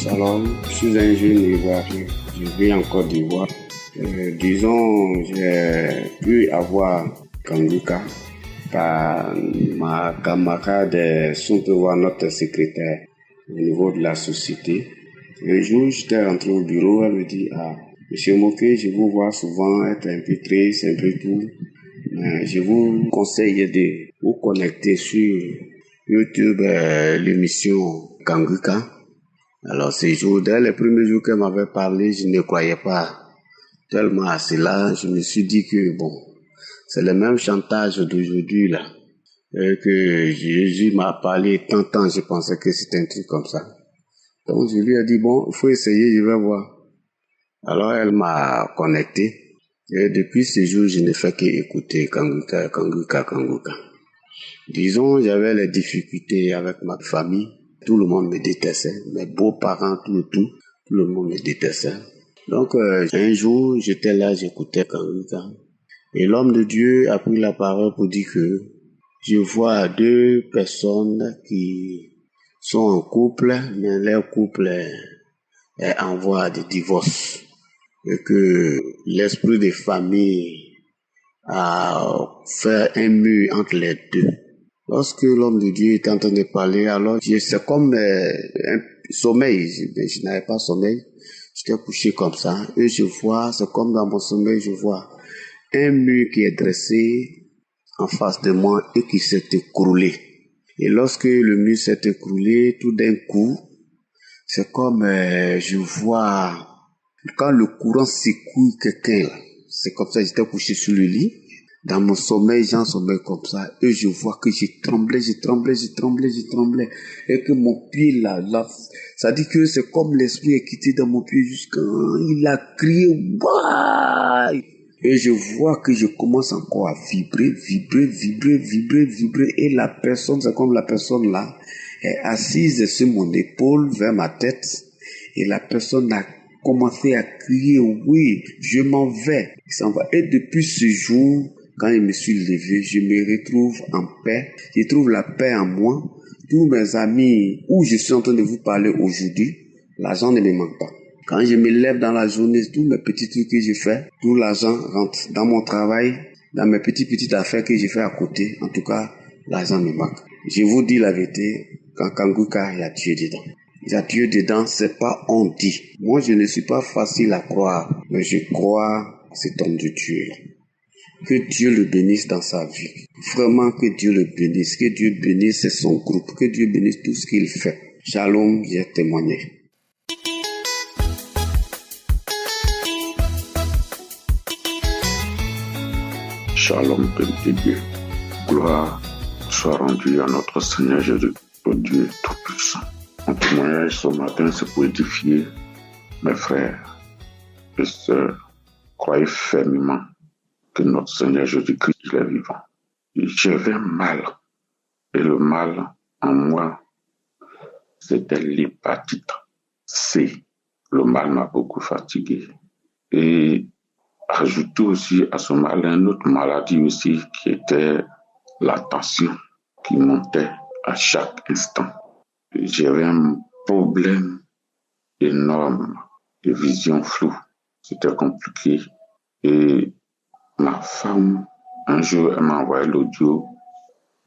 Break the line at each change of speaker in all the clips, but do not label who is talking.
Shalom, je suis un jeune Ivoirien, je vis en Côte d'Ivoire. Disons, j'ai pu avoir Kanguka par ma camarade, si on peut voir notre secrétaire au niveau de la société. Un jour, j'étais rentré au bureau, elle me dit, Monsieur Moké, je vous vois souvent être un peu triste, un peu tout. Je vous conseille de vous connecter sur YouTube, l'émission Kanguka. Alors ces jours, dès les premiers jours qu'elle m'avait parlé, je ne croyais pas tellement à cela. Je me suis dit que bon, c'est le même chantage d'aujourd'hui là. Et que Jésus m'a parlé tant, je pensais que c'était un truc comme ça. Donc je lui ai dit bon, il faut essayer, je vais voir. Alors elle m'a connecté. Et depuis ce jour, je ne fais qu'écouter Kanguka. Disons, j'avais les difficultés avec ma famille. Tout le monde me détestait. Mes beaux-parents, tout le monde me détestait. Donc, un jour, j'étais là, j'écoutais Kanguka. Et l'homme de Dieu a pris la parole pour dire que je vois deux personnes qui sont en couple, mais leur couple est en voie de divorce. Et que l'esprit de famille a fait un mur entre les deux. Lorsque l'homme de Dieu est en train de parler, alors c'est comme un sommeil. Je n'avais pas sommeil. J'étais couché comme ça. Et je vois, c'est comme dans mon sommeil, je vois un mur qui est dressé en face de moi et qui s'est écroulé. Et lorsque le mur s'est écroulé, tout d'un coup, c'est comme je vois quand le courant secoue quelqu'un là. C'est comme ça, j'étais couché sur le lit. Dans mon sommeil, j'en sommeil comme ça. Et je vois que je tremblais. Et que mon pied là, ça dit que c'est comme l'esprit est quitté dans mon pied jusqu'à il a crié. Ouah! Et je vois que je commence encore à vibrer. Et la personne, c'est comme la personne là, est assise sur mon épaule vers ma tête. Et la personne a commencé à crier, oui, je m'en vais. Il s'en va. Et depuis ce jour, quand je me suis levé, je me retrouve en paix. Je trouve la paix en moi. Tous mes amis où je suis en train de vous parler aujourd'hui, l'argent ne me manque pas. Quand je me lève dans la journée, tous mes petits trucs que je fais, tout l'argent rentre dans mon travail, dans mes petites affaires que je fais à côté. En tout cas, l'argent me manque. Je vous dis la vérité, quand Kanguka, il y a Dieu dedans. Il y a Dieu dedans, c'est pas on dit. Moi, je ne suis pas facile à croire, mais je crois cet homme de Dieu. Que Dieu le bénisse dans sa vie. Vraiment que Dieu le bénisse. Que Dieu bénisse son groupe. Que Dieu bénisse tout ce qu'il fait. Shalom, j'ai témoigné.
Shalom, peuple de Dieu. Gloire soit rendue à notre Seigneur Jésus, au Dieu Tout-Puissant. Mon témoignage ce matin, c'est pour édifier mes frères et sœurs. Croyez fermement que notre Seigneur Jésus-Christ il est vivant. J'avais mal. Et le mal en moi, c'était l'hépatite C. Le mal m'a beaucoup fatigué. Et ajouté aussi à ce mal une autre maladie aussi qui était la tension qui montait à chaque instant. J'avais un problème énorme de vision floue. C'était compliqué. Et ma femme, un jour, elle m'a envoyé l'audio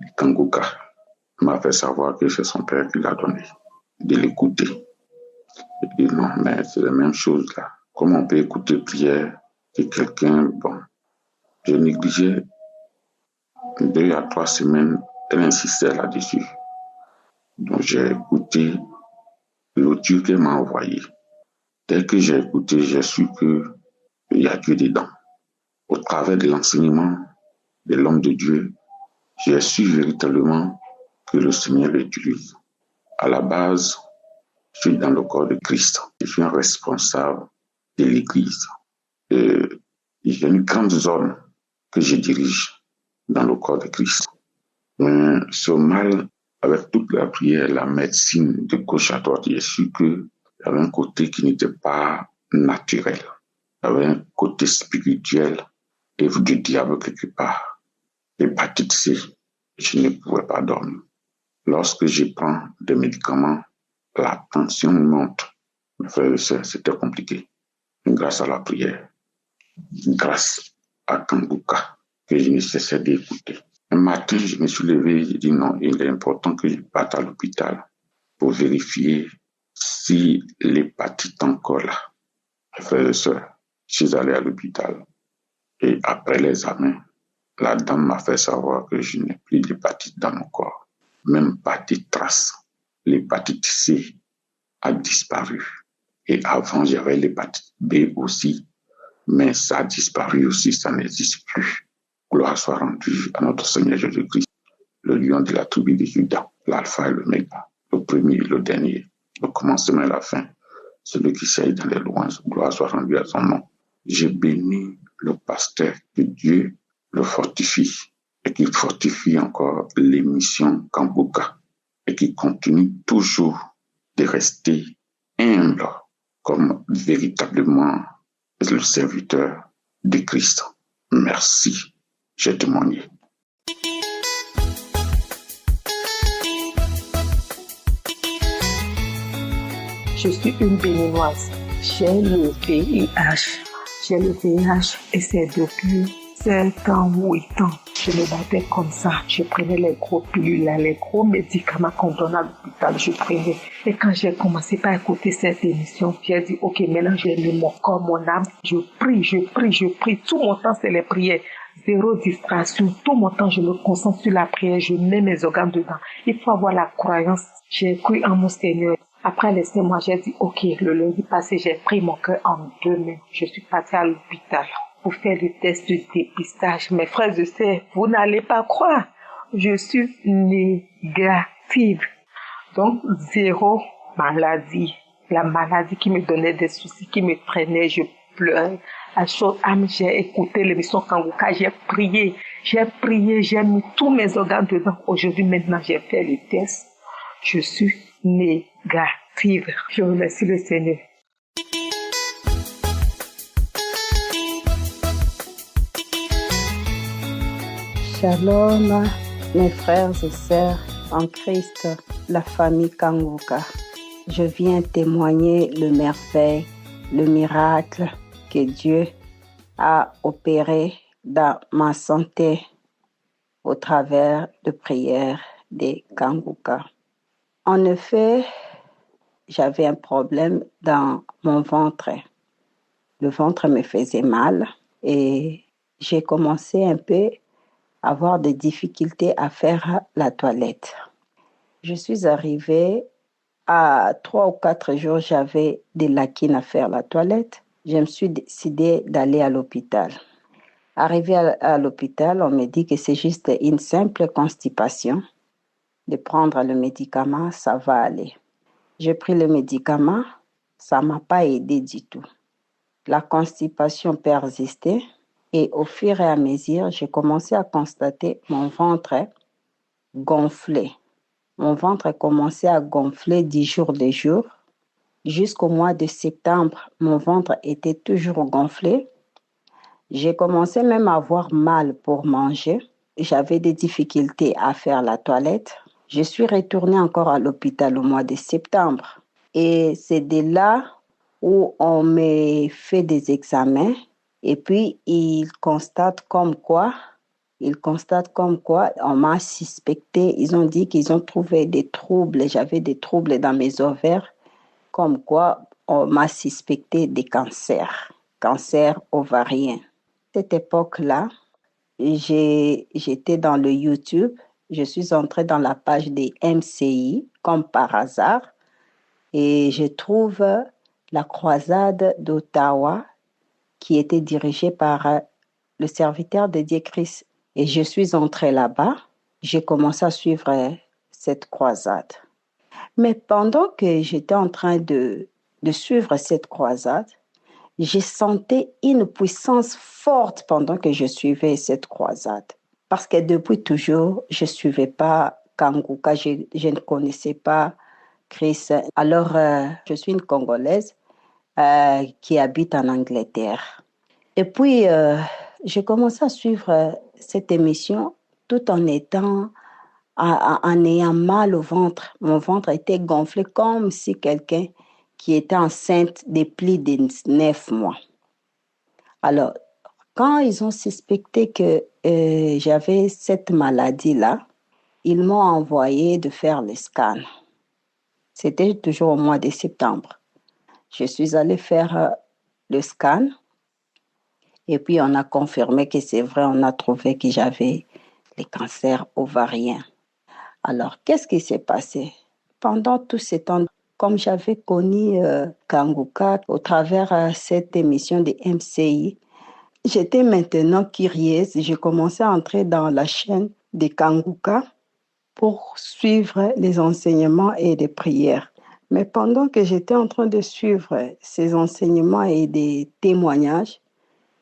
de Kanguka. Elle m'a fait savoir que c'est son père qui l'a donné, de l'écouter. Et non, mais c'est la même chose là. Comment on peut écouter prière de quelqu'un, bon, je négligeais 2 à 3 semaines, elle insistait là-dessus. Donc j'ai écouté l'audio qu'elle m'a envoyé. Dès que j'ai écouté, j'ai su qu'il y a Dieu dedans. Au travers de l'enseignement de l'homme de Dieu, j'ai su véritablement que le Seigneur l'utilise. À la base, je suis dans le corps de Christ. Je suis un responsable de l'Église. Et j'ai une grande zone que je dirige dans le corps de Christ. Mais ce mal, avec toute la prière, la médecine de gauche à droite, j'ai su qu'il y avait un côté qui n'était pas naturel. Il y avait un côté spirituel et du diable quelque part. L'hépatite C, je ne pouvais pas dormir. Lorsque je prends des médicaments, la tension monte. Mes frères et sœurs, c'était compliqué. Grâce à la prière, grâce à Kanguka, que je ne cessais d'écouter. Un matin, je me suis levé et j'ai dit non, il est important que je parte à l'hôpital pour vérifier si l'hépatite est encore là. Mes frères et sœurs, je suis allé à l'hôpital et après l'examen, la dame m'a fait savoir que je n'ai plus d'hépatite dans mon corps. Même pas de traces. L'hépatite C a disparu. Et avant, j'avais l'hépatite B aussi, mais ça a disparu aussi, ça n'existe plus. Gloire soit rendue à notre Seigneur Jésus-Christ, le lion de la tribu de Juda, l'alpha et l'oméga, le premier et le dernier, le commencement et la fin, celui qui sait dans les louanges. Gloire soit rendue à son nom. J'ai béni le pasteur, que Dieu le fortifie et qu'il fortifie encore l'émission Kanguka et qu'il continue toujours de rester humble comme véritablement le serviteur de Christ. Merci, j'ai témoigné.
Je suis une béninoise. J'ai le VIH. J'ai le VIH et c'est depuis 7 ans ou 8 ans. Je me battais comme ça. Je prenais les gros pilules, les gros médicaments qu'on donne à l'hôpital. Je prenais. Et quand j'ai commencé par écouter cette émission, j'ai dit, ok, maintenant j'ai mis mon corps, mon âme. Je prie, je prie, je prie. Tout mon temps, c'est les prières. Zéro distraction. Tout mon temps, je me concentre sur la prière. Je mets mes organes dedans. Il faut avoir la croyance. J'ai cru en mon Seigneur. Après les 6 mois, j'ai dit, ok, le lundi passé, j'ai pris mon cœur en 2 mains. Je suis partie à l'hôpital pour faire le test de dépistage. Mes frères et sœurs, vous n'allez pas croire. Je suis négative. Donc, 0 maladie. La maladie qui me donnait des soucis, qui me traînait, je pleurais. À chaque âme, j'ai écouté l'émission Kanguka, j'ai prié, j'ai mis tous mes organes dedans. Aujourd'hui, maintenant, j'ai fait le test. Je suis négative. Je remercie le Seigneur.
Shalom, mes frères et sœurs en Christ, la famille Kanguka. Je viens témoigner le merveille, le miracle que Dieu a opéré dans ma santé au travers de prières des Kanguka. En effet, j'avais un problème dans mon ventre. Le ventre me faisait mal et j'ai commencé un peu à avoir des difficultés à faire la toilette. Je suis arrivée à 3 ou 4 jours, j'avais des lacunes à faire la toilette. Je me suis décidée d'aller à l'hôpital. Arrivée à l'hôpital, on me dit que c'est juste une simple constipation. De prendre le médicament, ça va aller. J'ai pris le médicament, ça ne m'a pas aidé du tout. La constipation persistait et au fur et à mesure, j'ai commencé à constater mon ventre gonfler. Mon ventre commençait à gonfler 10 jours de jour. Jusqu'au mois de septembre, mon ventre était toujours gonflé. J'ai commencé même à avoir mal pour manger. J'avais des difficultés à faire la toilette. Je suis retournée encore à l'hôpital au mois de septembre. Et c'est de là où on me fait des examens. Et puis, ils constatent comme quoi on m'a suspecté. Ils ont dit qu'ils ont trouvé des troubles. J'avais des troubles dans mes ovaires. Comme quoi, on m'a suspecté des cancers ovariens. À cette époque-là, j'étais dans le YouTube. Je suis entrée dans la page des MCI, comme par hasard, et je trouve la croisade d'Ottawa qui était dirigée par le serviteur de Dieu Christ. Et je suis entrée là-bas. J'ai commencé à suivre cette croisade. Mais pendant que j'étais en train de suivre cette croisade, j'ai senti une puissance forte pendant que je suivais cette croisade. Parce que depuis toujours, je ne suivais pas Kanguka, je ne connaissais pas Christ. Alors, je suis une Congolaise qui habite en Angleterre. Et puis, j'ai commencé à suivre cette émission tout en ayant mal au ventre. Mon ventre était gonflé comme si quelqu'un qui était enceinte de plus de 9 mois. Alors, quand ils ont suspecté que j'avais cette maladie-là, ils m'ont envoyé de faire le scan. C'était toujours au mois de septembre. Je suis allée faire le scan et puis on a confirmé que c'est vrai, on a trouvé que j'avais le cancer ovarien. Alors, qu'est-ce qui s'est passé? Pendant tout ce temps, comme j'avais connu Kanguka au travers cette émission de MCI, j'étais maintenant curieuse. J'ai commencé à entrer dans la chaîne de Kanguka pour suivre les enseignements et les prières. Mais pendant que j'étais en train de suivre ces enseignements et des témoignages,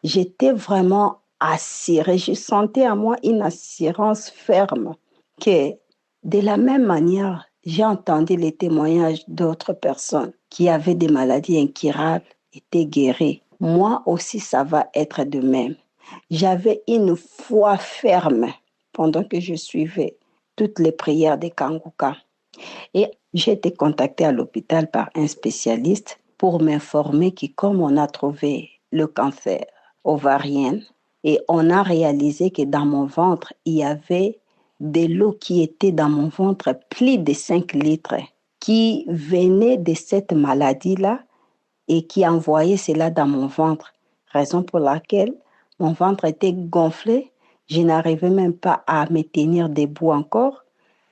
j'étais vraiment assurée. Je sentais à moi une assurance ferme que de la même manière, j'ai entendu les témoignages d'autres personnes qui avaient des maladies incurables, étaient guéries. Moi aussi, ça va être de même. J'avais une foi ferme pendant que je suivais toutes les prières des Kanguka. Et j'ai été contactée à l'hôpital par un spécialiste pour m'informer que comme on a trouvé le cancer ovarien et on a réalisé que dans mon ventre, il y avait de l'eau qui était dans mon ventre, plus de 5 litres, qui venait de cette maladie-là et qui envoyait cela dans mon ventre. Raison pour laquelle mon ventre était gonflé, je n'arrivais même pas à me tenir debout encore.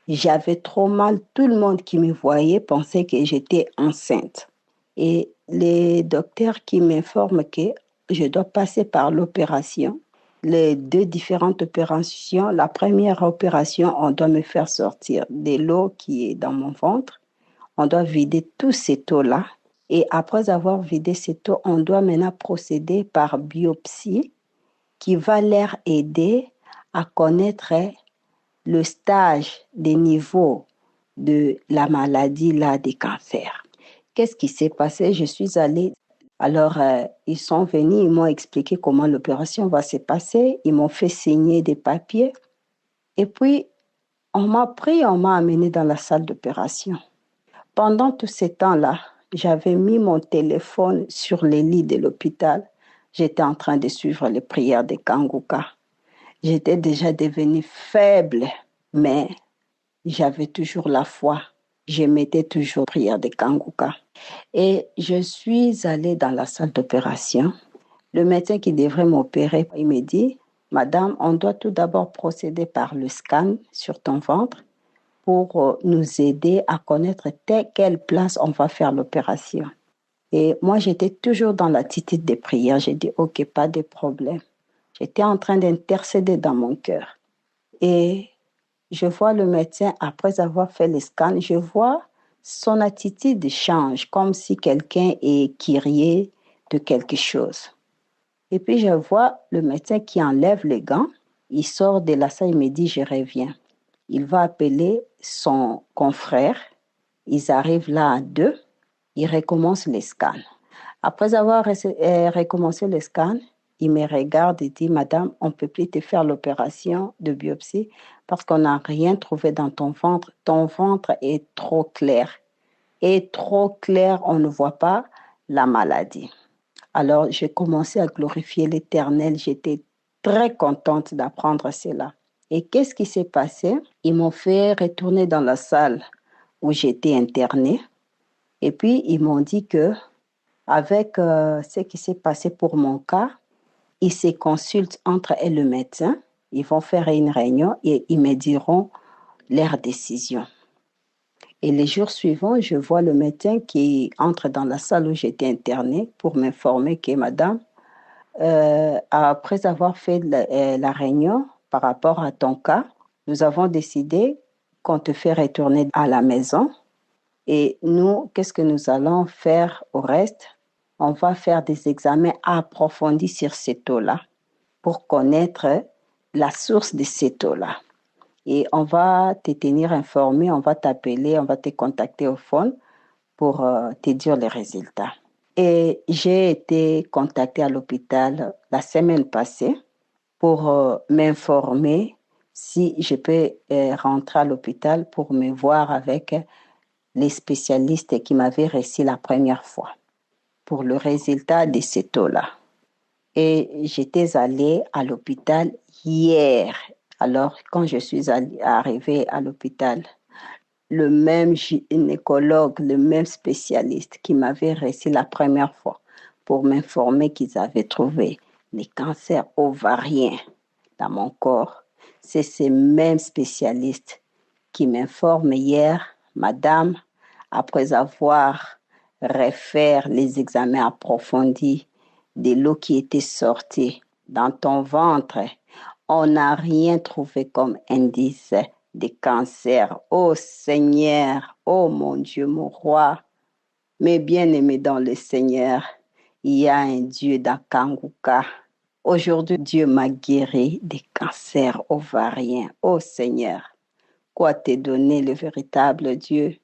J'avais trop mal. Tout le monde qui me voyait pensait que j'étais enceinte. Et les docteurs qui m'informent que je dois passer par l'opération, les 2 différentes opérations. La première opération, on doit me faire sortir de l'eau qui est dans mon ventre. On doit vider tout cette eau-là. Et après avoir vidé cette eau, on doit maintenant procéder par biopsie qui va leur aider à connaître le stage des niveaux de la maladie là des cancers. Qu'est-ce qui s'est passé? Je suis allée. Alors, ils sont venus, ils m'ont expliqué comment l'opération va se passer. Ils m'ont fait signer des papiers. Et puis, on m'a amené dans la salle d'opération. Pendant tout ce temps-là, j'avais mis mon téléphone sur le lit de l'hôpital. J'étais en train de suivre les prières de Kanguka. J'étais déjà devenue faible, mais j'avais toujours la foi. Je mettais toujours prière de Kanguka. Et je suis allée dans la salle d'opération. Le médecin qui devrait m'opérer, il me dit, Madame, on doit tout d'abord procéder par le scan sur ton ventre pour nous aider à connaître quelle place on va faire l'opération. Et moi, j'étais toujours dans l'attitude de prière. J'ai dit, OK, pas de problème. J'étais en train d'intercéder dans mon cœur. Et je vois le médecin, après avoir fait le scan, je vois son attitude change, comme si quelqu'un est curieux de quelque chose. Et puis je vois le médecin qui enlève les gants, il sort de la salle, il me dit, je reviens. Il va appeler son confrère, ils arrivent là à 2, ils recommencent les scans. Après avoir recommencé les scans, il me regarde et dit, Madame, on ne peut plus te faire l'opération de biopsie parce qu'on n'a rien trouvé dans ton ventre. Ton ventre est trop clair. Et trop clair, on ne voit pas la maladie. Alors, j'ai commencé à glorifier l'Éternel. J'étais très contente d'apprendre cela. Et qu'est-ce qui s'est passé? Ils m'ont fait retourner dans la salle où j'étais internée. Et puis, ils m'ont dit que avec ce qui s'est passé pour mon cas, ils se consultent entre eux et le médecin. Ils vont faire une réunion et ils me diront leur décision. Et les jours suivants, je vois le médecin qui entre dans la salle où j'étais internée pour m'informer que madame, après avoir fait la réunion par rapport à ton cas, nous avons décidé qu'on te fait retourner à la maison. Et nous, qu'est-ce que nous allons faire au reste? On va faire des examens approfondis sur cette eau-là pour connaître la source de cette eau-là. Et on va te tenir informé, on va t'appeler, on va te contacter au phone pour te dire les résultats. Et j'ai été contactée à l'hôpital la semaine passée pour m'informer si je peux rentrer à l'hôpital pour me voir avec les spécialistes qui m'avaient reçu la première fois pour le résultat de ce taux-là. Et j'étais allée à l'hôpital hier. Alors, quand je suis arrivée à l'hôpital, le même gynécologue, le même spécialiste qui m'avait reçu la première fois pour m'informer qu'ils avaient trouvé les cancers ovariens dans mon corps, c'est ce même spécialiste qui m'informe hier, madame, après avoir refait les examens approfondis de l'eau qui était sortie dans ton ventre, on n'a rien trouvé comme indice de cancer. Oh Seigneur, oh mon Dieu, mon roi, mes bien-aimés dans le Seigneur, il y a un Dieu dans Kanguka. Aujourd'hui, Dieu m'a guéri des cancers ovariens. Oh Seigneur, quoi t'est donné le véritable Dieu?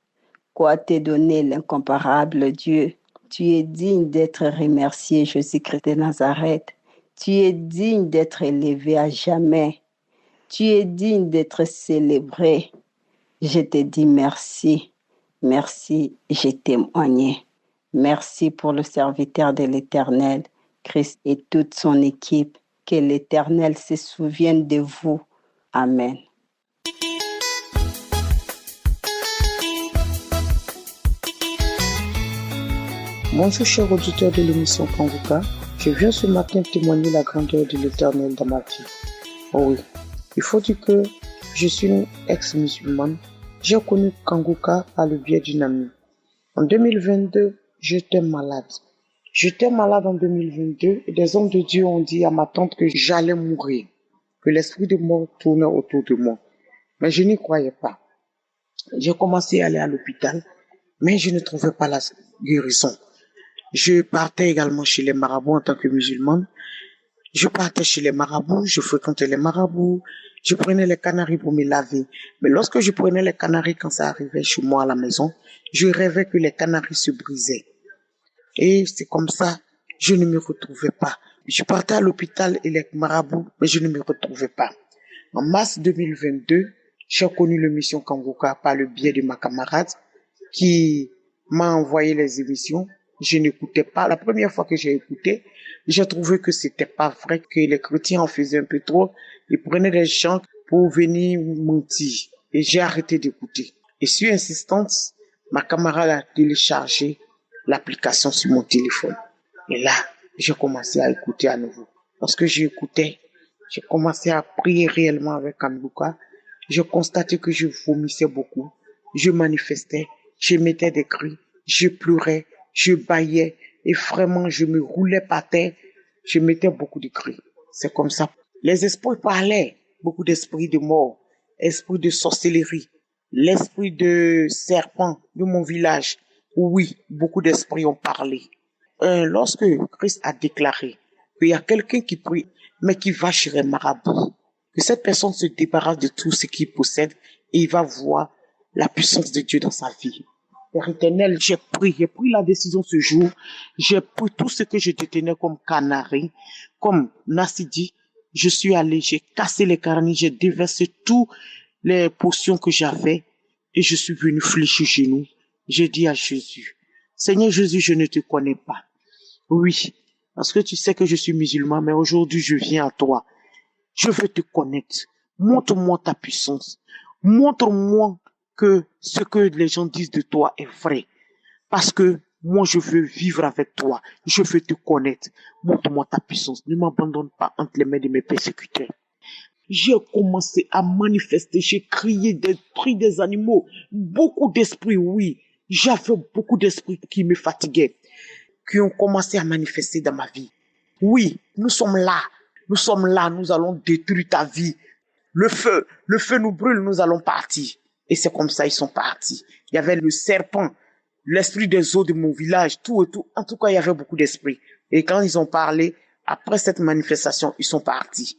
Quoi t'est donné l'incomparable Dieu? Tu es digne d'être remercié, Jésus-Christ de Nazareth. Tu es digne d'être élevé à jamais. Tu es digne d'être célébré. Je te dis merci. Merci, j'ai témoigné. Merci pour le serviteur de l'Éternel, Christ et toute son équipe. Que l'Éternel se souvienne de vous. Amen.
Bonjour chers auditeurs de l'émission Kanguka, je viens ce matin témoigner la grandeur de l'Éternel dans ma vie. Oh oui, il faut dire que je suis une ex-musulmane. J'ai connu Kanguka par le biais d'une amie. En 2022, j'étais malade. J'étais malade en 2022 et des hommes de Dieu ont dit à ma tante que j'allais mourir, que l'esprit de mort tournait autour de moi. Mais je n'y croyais pas. J'ai commencé à aller à l'hôpital, mais je ne trouvais pas la guérison. Je partais également chez les marabouts en tant que musulmane. Je partais chez les marabouts, je fréquentais les marabouts, je prenais les canaris pour me laver. Mais lorsque je prenais les canaris quand ça arrivait chez moi à la maison, je rêvais que les canaris se brisaient. Et c'est comme ça, je ne me retrouvais pas. Je partais à l'hôpital et les marabouts, mais je ne me retrouvais pas. En mars 2022, j'ai connu le mission Kanguka par le biais de ma camarade qui m'a envoyé les émissions. Je n'écoutais pas. La première fois que j'ai écouté, j'ai trouvé que c'était pas vrai, que les chrétiens en faisaient un peu trop. Ils prenaient des gens pour venir mentir. Et j'ai arrêté d'écouter. Et sur insistance, ma camarade a téléchargé l'application sur mon téléphone. Et là, j'ai commencé à écouter à nouveau. Lorsque j'écoutais, j'ai commencé à prier réellement avec Kanguka. Je constatais que je vomissais beaucoup. Je manifestais. Je mettais des cris. Je pleurais. Je bâillais et vraiment je me roulais par terre, je mettais beaucoup de cris. C'est comme ça. Les esprits parlaient, beaucoup d'esprits de mort, esprits de sorcellerie, l'esprit de serpent de mon village. Oui, beaucoup d'esprits ont parlé. Lorsque Christ a déclaré qu'il y a quelqu'un qui prie, mais qui va chez les marabouts, que cette personne se débarrasse de tout ce qu'il possède et il va voir la puissance de Dieu dans sa vie. Père éternel, j'ai pris la décision ce jour, j'ai pris tout ce que je détenais comme canari, comme Nassidi, je suis allé, j'ai cassé les carnets, j'ai déversé toutes les potions que j'avais et je suis venu fléchir chez nous. J'ai dit à Jésus, Seigneur Jésus, je ne te connais pas. Oui, parce que tu sais que je suis musulman, mais aujourd'hui je viens à toi. Je veux te connaître. Montre-moi ta puissance. Montre-moi que ce que les gens disent de toi est vrai. Parce que moi, je veux vivre avec toi. Je veux te connaître. Montre-moi ta puissance. Ne m'abandonne pas entre les mains de mes persécuteurs. J'ai commencé à manifester. J'ai crié des cris des animaux. Beaucoup d'esprits, oui. J'avais beaucoup d'esprits qui me fatiguaient, qui ont commencé à manifester dans ma vie. Oui, nous sommes là. Nous sommes là. Nous allons détruire ta vie. Le feu nous brûle. Nous allons partir. Et c'est comme ça, ils sont partis. Il y avait le serpent, l'esprit des eaux de mon village, tout et tout. En tout cas, il y avait beaucoup d'esprits. Et quand ils ont parlé, après cette manifestation, ils sont partis.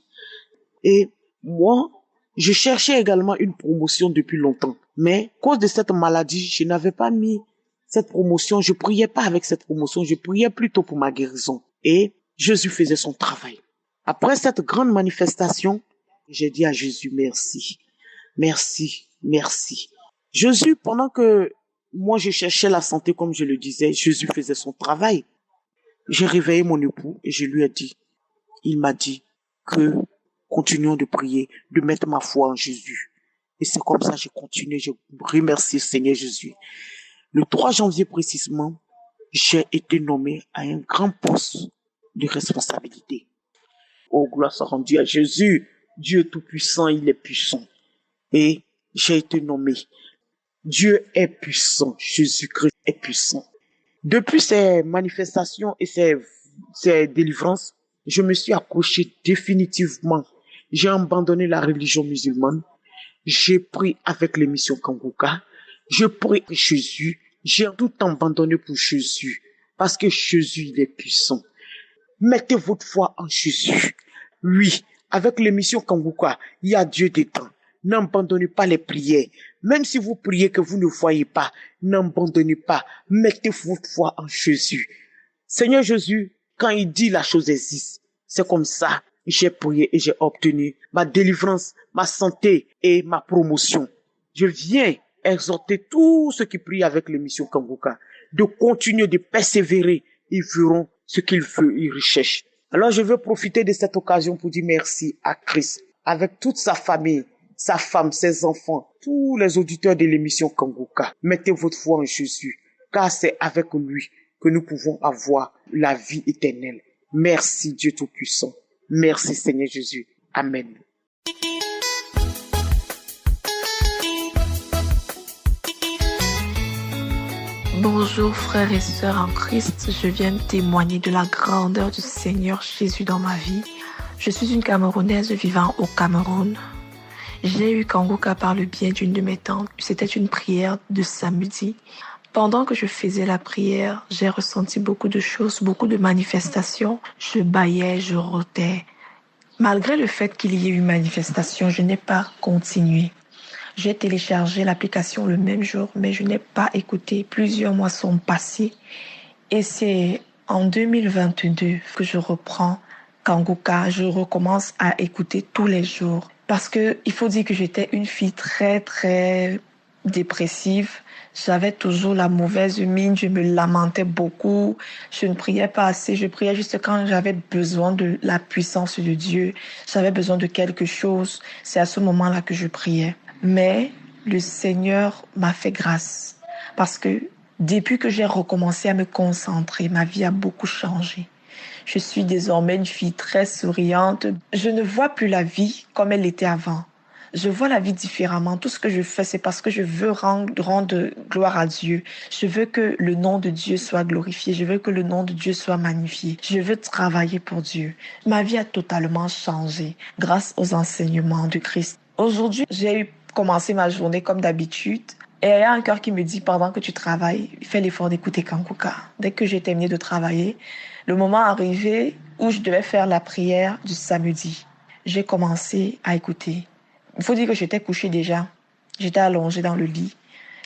Et moi, je cherchais également une promotion depuis longtemps. Mais à cause de cette maladie, je n'avais pas mis cette promotion. Je priais pas avec cette promotion. Je priais plutôt pour ma guérison. Et Jésus faisait son travail. Après cette grande manifestation, j'ai dit à Jésus, merci. Merci. Merci. Jésus, pendant que
moi, je cherchais la santé, comme je le disais. Jésus faisait son travail. J'ai réveillé mon époux et je lui ai dit, il m'a dit que continuons de prier, de mettre ma foi en Jésus. Et c'est comme ça que j'ai continué. Je remercie le Seigneur Jésus. Le 3 janvier précisément, j'ai été nommé à un grand poste de responsabilité. Oh, gloire soit rendue à Jésus. Dieu Tout-Puissant, il est puissant. Et j'ai été nommé. Dieu est puissant. Jésus-Christ est puissant. Depuis ces manifestations et ces délivrances, je me suis accroché définitivement. J'ai abandonné la religion musulmane. J'ai pris avec l'émission Kanguka. Je prie pour Jésus. J'ai tout abandonné pour Jésus. Parce que Jésus, il est puissant. Mettez votre foi en Jésus. Oui, avec l'émission Kanguka, il y a Dieu dedans. N'abandonnez pas les prières. Même si vous priez que vous ne voyez pas, n'abandonnez pas. Mettez votre foi en Jésus. Seigneur Jésus, quand il dit la chose existe, c'est comme ça. J'ai prié et j'ai obtenu ma délivrance, ma santé et ma promotion. Je viens exhorter tous ceux qui prient avec l'émission Kanguka de continuer de persévérer. Ils verront ce qu'ils veulent, ils recherchent. Alors je veux profiter de cette occasion pour dire merci à Christ avec toute sa famille, sa femme, ses enfants, tous les auditeurs de l'émission Kanguka. Mettez votre foi en Jésus, car c'est avec lui que nous pouvons avoir la vie éternelle. Merci Dieu Tout-Puissant. Merci Seigneur Jésus. Amen.
Bonjour frères et sœurs en Christ, je viens témoigner de la grandeur du Seigneur Jésus dans ma vie. Je suis une Camerounaise vivant au Cameroun. J'ai eu Kanguka par le biais d'une de mes tantes. C'était une prière de samedi. Pendant que je faisais la prière, j'ai ressenti beaucoup de choses, beaucoup de manifestations. Je bâillais, je rotais. Malgré le fait qu'il y ait eu manifestation, je n'ai pas continué. J'ai téléchargé l'application le même jour, mais je n'ai pas écouté. Plusieurs mois sont passés. Et c'est en 2022 que je reprends Kanguka. Je recommence à écouter tous les jours. Parce que il faut dire que j'étais une fille très, très dépressive. J'avais toujours la mauvaise mine, je me lamentais beaucoup, je ne priais pas assez, je priais juste quand j'avais besoin de la puissance de Dieu, j'avais besoin de quelque chose, c'est à ce moment-là que je priais. Mais le Seigneur m'a fait grâce parce que depuis que j'ai recommencé à me concentrer, ma vie a beaucoup changé. Je suis désormais une fille très souriante, je ne vois plus la vie comme elle était avant. Je vois la vie différemment. Tout ce que je fais, c'est parce que je veux rendre gloire à Dieu. Je veux que le nom de Dieu soit glorifié. Je veux que le nom de Dieu soit magnifié. Je veux travailler pour Dieu. Ma vie a totalement changé grâce aux enseignements de Christ. Aujourd'hui, j'ai commencé ma journée comme d'habitude. Et il y a un cœur qui me dit, pendant que tu travailles, fais l'effort d'écouter Kanguka. Dès que j'ai terminé de travailler, le moment arrivé où je devais faire la prière du samedi, j'ai commencé à écouter. Il faut dire que j'étais couchée déjà. J'étais allongée dans le lit.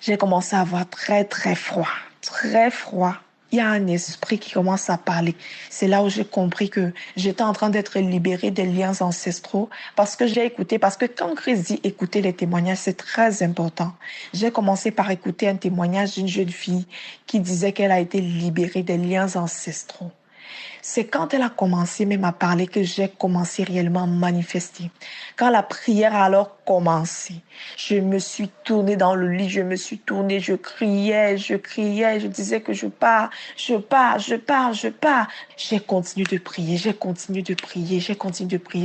J'ai commencé à avoir très, très froid. Très froid. Il y a un esprit qui commence à parler. C'est là où j'ai compris que j'étais en train d'être libérée des liens ancestraux parce que j'ai écouté. Parce que quand Christ dit écouter les témoignages, c'est très important. J'ai commencé par écouter un témoignage d'une jeune fille qui disait qu'elle a été libérée des liens ancestraux. C'est quand elle a commencé même à parler que j'ai commencé réellement à manifester. Quand la prière a alors commencé, je me suis tournée dans le lit, je criais, je disais que je pars. J'ai continué de prier,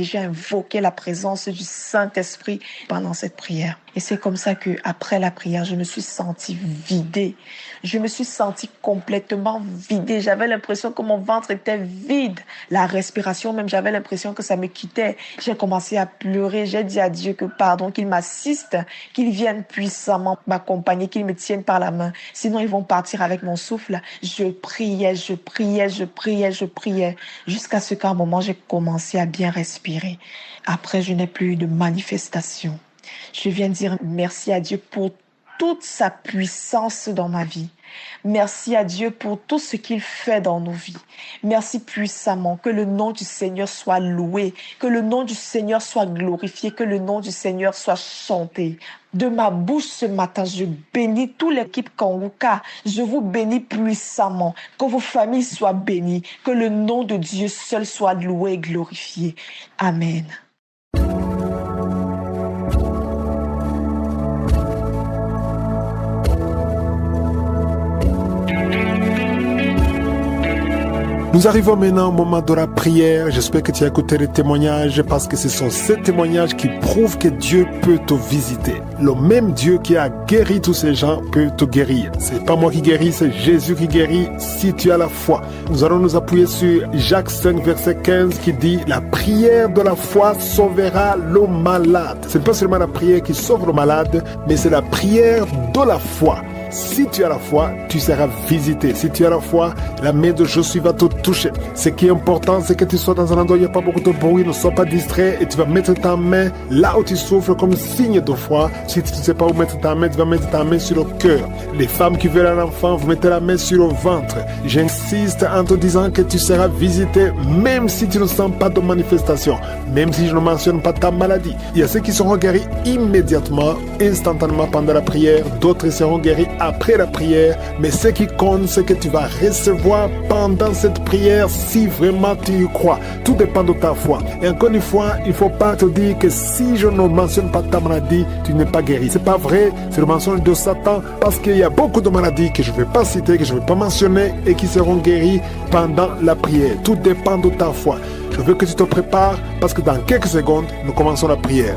j'ai invoqué la présence du Saint-Esprit pendant cette prière. Et c'est comme ça que après la prière, je me suis sentie vidée. Je me suis sentie complètement vidée. J'avais l'impression que mon ventre était vide. La respiration même, j'avais l'impression que ça me quittait. J'ai commencé à pleurer. J'ai dit à Dieu que pardon, qu'il m'assiste, qu'il vienne puissamment m'accompagner, qu'il me tienne par la main. Sinon, ils vont partir avec mon souffle. Je priais. Jusqu'à ce qu'à un moment, j'ai commencé à bien respirer. Après, je n'ai plus eu de manifestation. Je viens dire merci à Dieu pour toute sa puissance dans ma vie. Merci à Dieu pour tout ce qu'il fait dans nos vies. Merci puissamment. Que le nom du Seigneur soit loué, que le nom du Seigneur soit glorifié, que le nom du Seigneur soit chanté. De ma bouche ce matin, je bénis toute l'équipe Kanguka. Je vous bénis puissamment. Que vos familles soient bénies. Que le nom de Dieu seul soit loué et glorifié. Amen.
Nous arrivons maintenant au moment de la prière. J'espère que tu as écouté les témoignages parce que ce sont ces témoignages qui prouvent que Dieu peut te visiter. Le même Dieu qui a guéri tous ces gens peut te guérir. C'est pas moi qui guéris, c'est Jésus qui guérit si tu as la foi. Nous allons nous appuyer sur Jacques 5 verset 15 qui dit « La prière de la foi sauvera le malade ». Ce n'est pas seulement la prière qui sauve le malade, mais c'est la prière de la foi. Si tu as la foi, tu seras visité. Si tu as la foi, la main de Jésus va te toucher. Ce qui est important, c'est que tu sois dans un endroit où il n'y a pas beaucoup de bruit, ne sois pas distrait et tu vas mettre ta main là où tu souffres comme signe de foi. Si tu ne sais pas où mettre ta main, tu vas mettre ta main sur le cœur. Les femmes qui veulent un enfant, vous mettez la main sur le ventre. J'insiste en te disant que tu seras visité même si tu ne sens pas de manifestation, même si je ne mentionne pas ta maladie. Il y a ceux qui seront guéris immédiatement, instantanément pendant la prière, d'autres seront guéris après la prière, mais ce qui compte, c'est que tu vas recevoir pendant cette prière si vraiment tu y crois. Tout dépend de ta foi. Et encore une fois, il ne faut pas te dire que si je ne mentionne pas ta maladie, tu n'es pas guéri. C'est pas vrai, c'est le mensonge de Satan parce qu'il y a beaucoup de maladies que je ne vais pas citer, que je ne vais pas mentionner et qui seront guéries pendant la prière. Tout dépend de ta foi. Je veux que tu te prépares parce que dans quelques secondes, nous commençons la prière.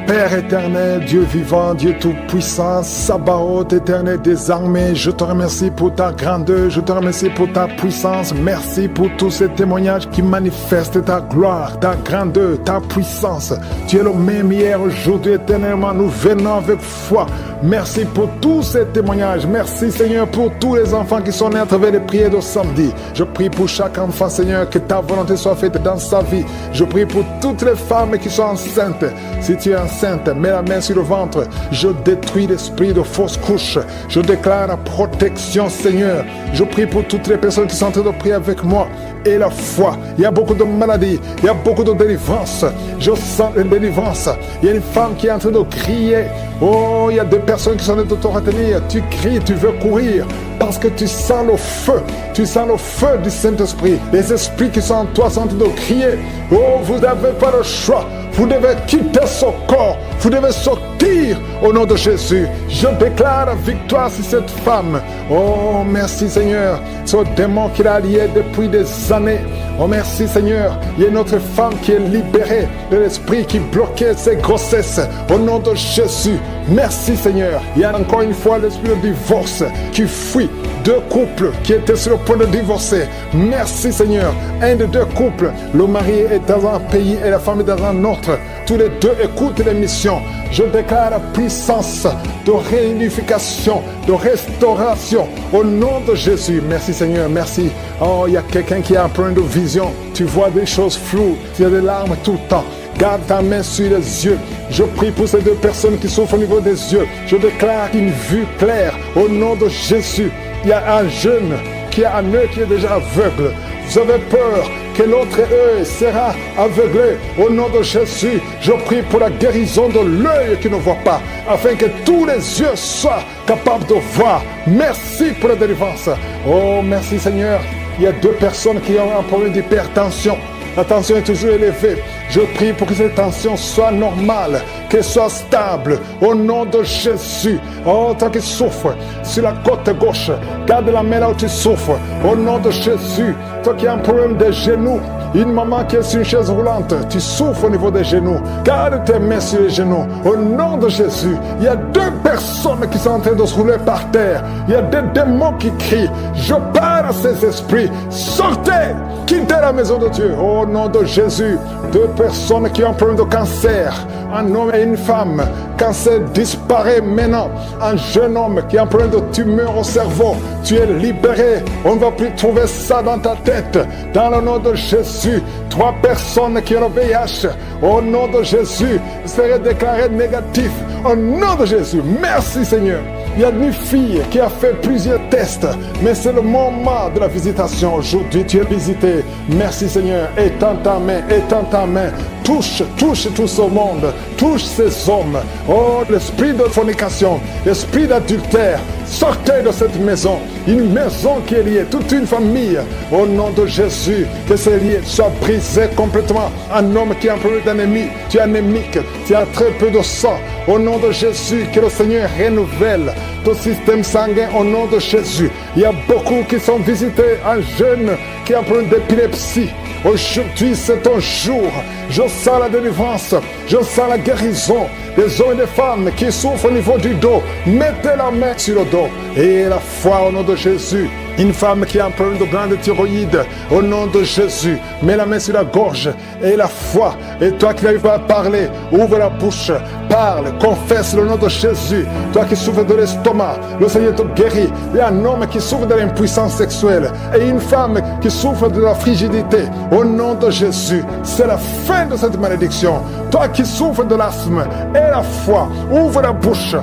Père éternel, Dieu vivant, Dieu tout-puissant, Sabaoth éternel des armées, je te remercie pour ta grandeur, je te remercie pour ta puissance, merci pour tous ces témoignages qui manifestent ta gloire, ta grandeur, ta puissance. Tu es le même hier, aujourd'hui, éternellement, nous venons avec foi. Merci pour tous ces témoignages, merci Seigneur pour tous les enfants qui sont nés à travers les prières de samedi. Je prie pour chaque enfant Seigneur, que ta volonté soit faite dans sa vie. Je prie pour toutes les femmes qui sont enceintes. Si tu es enceinte, mets la main sur le ventre. Je détruis l'esprit de fausse couche. Je déclare la protection, Seigneur. Je prie pour toutes les personnes qui sont en train de prier avec moi. Et la foi. Il y a beaucoup de maladies. Il y a beaucoup de délivrance. Je sens une délivrance. Il y a une femme qui est en train de crier. Oh, il y a des personnes qui sont en train de te retenir. Tu cries, tu veux courir. Parce que tu sens le feu. Tu sens le feu du Saint-Esprit. Les esprits qui sont en toi sont en train de crier. Oh, vous n'avez pas le choix. Vous devez quitter ce corps. Vous devez sortir au nom de Jésus. Je déclare la victoire sur cette femme. Oh, merci Seigneur. Ce démon qu'il a lié depuis des années. Oh, merci Seigneur. Il y a une autre femme qui est libérée de l'esprit qui bloquait ses grossesses. Au nom de Jésus. Merci Seigneur. Il y a encore une fois l'esprit de divorce qui fuit. Deux couples qui étaient sur le point de divorcer. Merci Seigneur. Un des deux couples, le mari est dans un pays et la femme est dans un autre. Tous les deux écoutent l'émission. Je déclare la puissance de réunification, de restauration au nom de Jésus. Merci Seigneur, merci. Oh, il y a quelqu'un qui a un problème de vision. Tu vois des choses floues, tu as des larmes tout le temps. Garde ta main sur les yeux. Je prie pour ces deux personnes qui souffrent au niveau des yeux. Je déclare une vue claire au nom de Jésus. Il y a un jeune qui a un œil qui est déjà aveugle. Vous avez peur que l'autre œil sera aveuglé. Au nom de Jésus, je prie pour la guérison de l'œil qui ne voit pas, afin que tous les yeux soient capables de voir. Merci pour la délivrance. Oh, merci Seigneur. Il y a deux personnes qui ont un problème d'hypertension. La tension est toujours élevée. Je prie pour que cette tension soit normale, qu'elle soit stable. Au nom de Jésus. Oh, toi qui souffres sur la côte gauche, garde la main là où tu souffres. Au nom de Jésus. Toi qui as un problème de genoux, une maman qui est sur une chaise roulante, tu souffres au niveau des genoux. Garde tes mains sur les genoux. Au nom de Jésus. Il y a deux personnes qui sont en train de se rouler par terre. Il y a des démons qui crient. Je parle à ces esprits. Sortez! Quittez la maison de Dieu. Au nom de Jésus. Deux personnes qui ont un problème de cancer. un homme et une femme. Cancer disparaît maintenant. Un jeune homme qui est en problème de tumeur au cerveau, tu es libéré. On ne va plus trouver ça dans ta tête. Dans le nom de Jésus, 3 personnes qui ont le VIH, au nom de Jésus, seraient déclarées négatives. Au nom de Jésus, merci Seigneur. Il y a une fille qui a fait plusieurs tests, mais c'est le moment de la visitation. Aujourd'hui, tu es visité. Merci Seigneur. Étends ta main. Touche tout ce monde. Touche ces hommes. Oh, l'esprit de fornication, l'esprit d'adultère, sortez de cette maison. Une maison qui est liée, toute une famille. Au nom de Jésus, que ces liens soient brisés complètement. Un homme qui est un problème d'ennemi, tu es anémique, tu as très peu de sang. Au nom de Jésus, que le Seigneur renouvelle ton système sanguin au nom de Jésus. Il y a beaucoup qui sont visités, un jeune qui a un problème d'épilepsie. Aujourd'hui, c'est ton jour. Je sens la délivrance, je sens la guérison des hommes et des femmes qui souffrent au niveau du dos. Mettez la main sur le dos et la foi au nom de Jésus. Une femme qui a un problème de glande thyroïde, au nom de Jésus, mets la main sur la gorge et la foi. Et toi qui n'arrives pas à parler, ouvre la bouche, parle, confesse le nom de Jésus. Toi qui souffres de l'estomac, le Seigneur te guérit. Il y a un homme qui souffre de l'impuissance sexuelle et une femme qui souffre de la frigidité. Au nom de Jésus, c'est la fin de cette malédiction. Toi qui souffres de l'asthme et la foi, ouvre la bouche,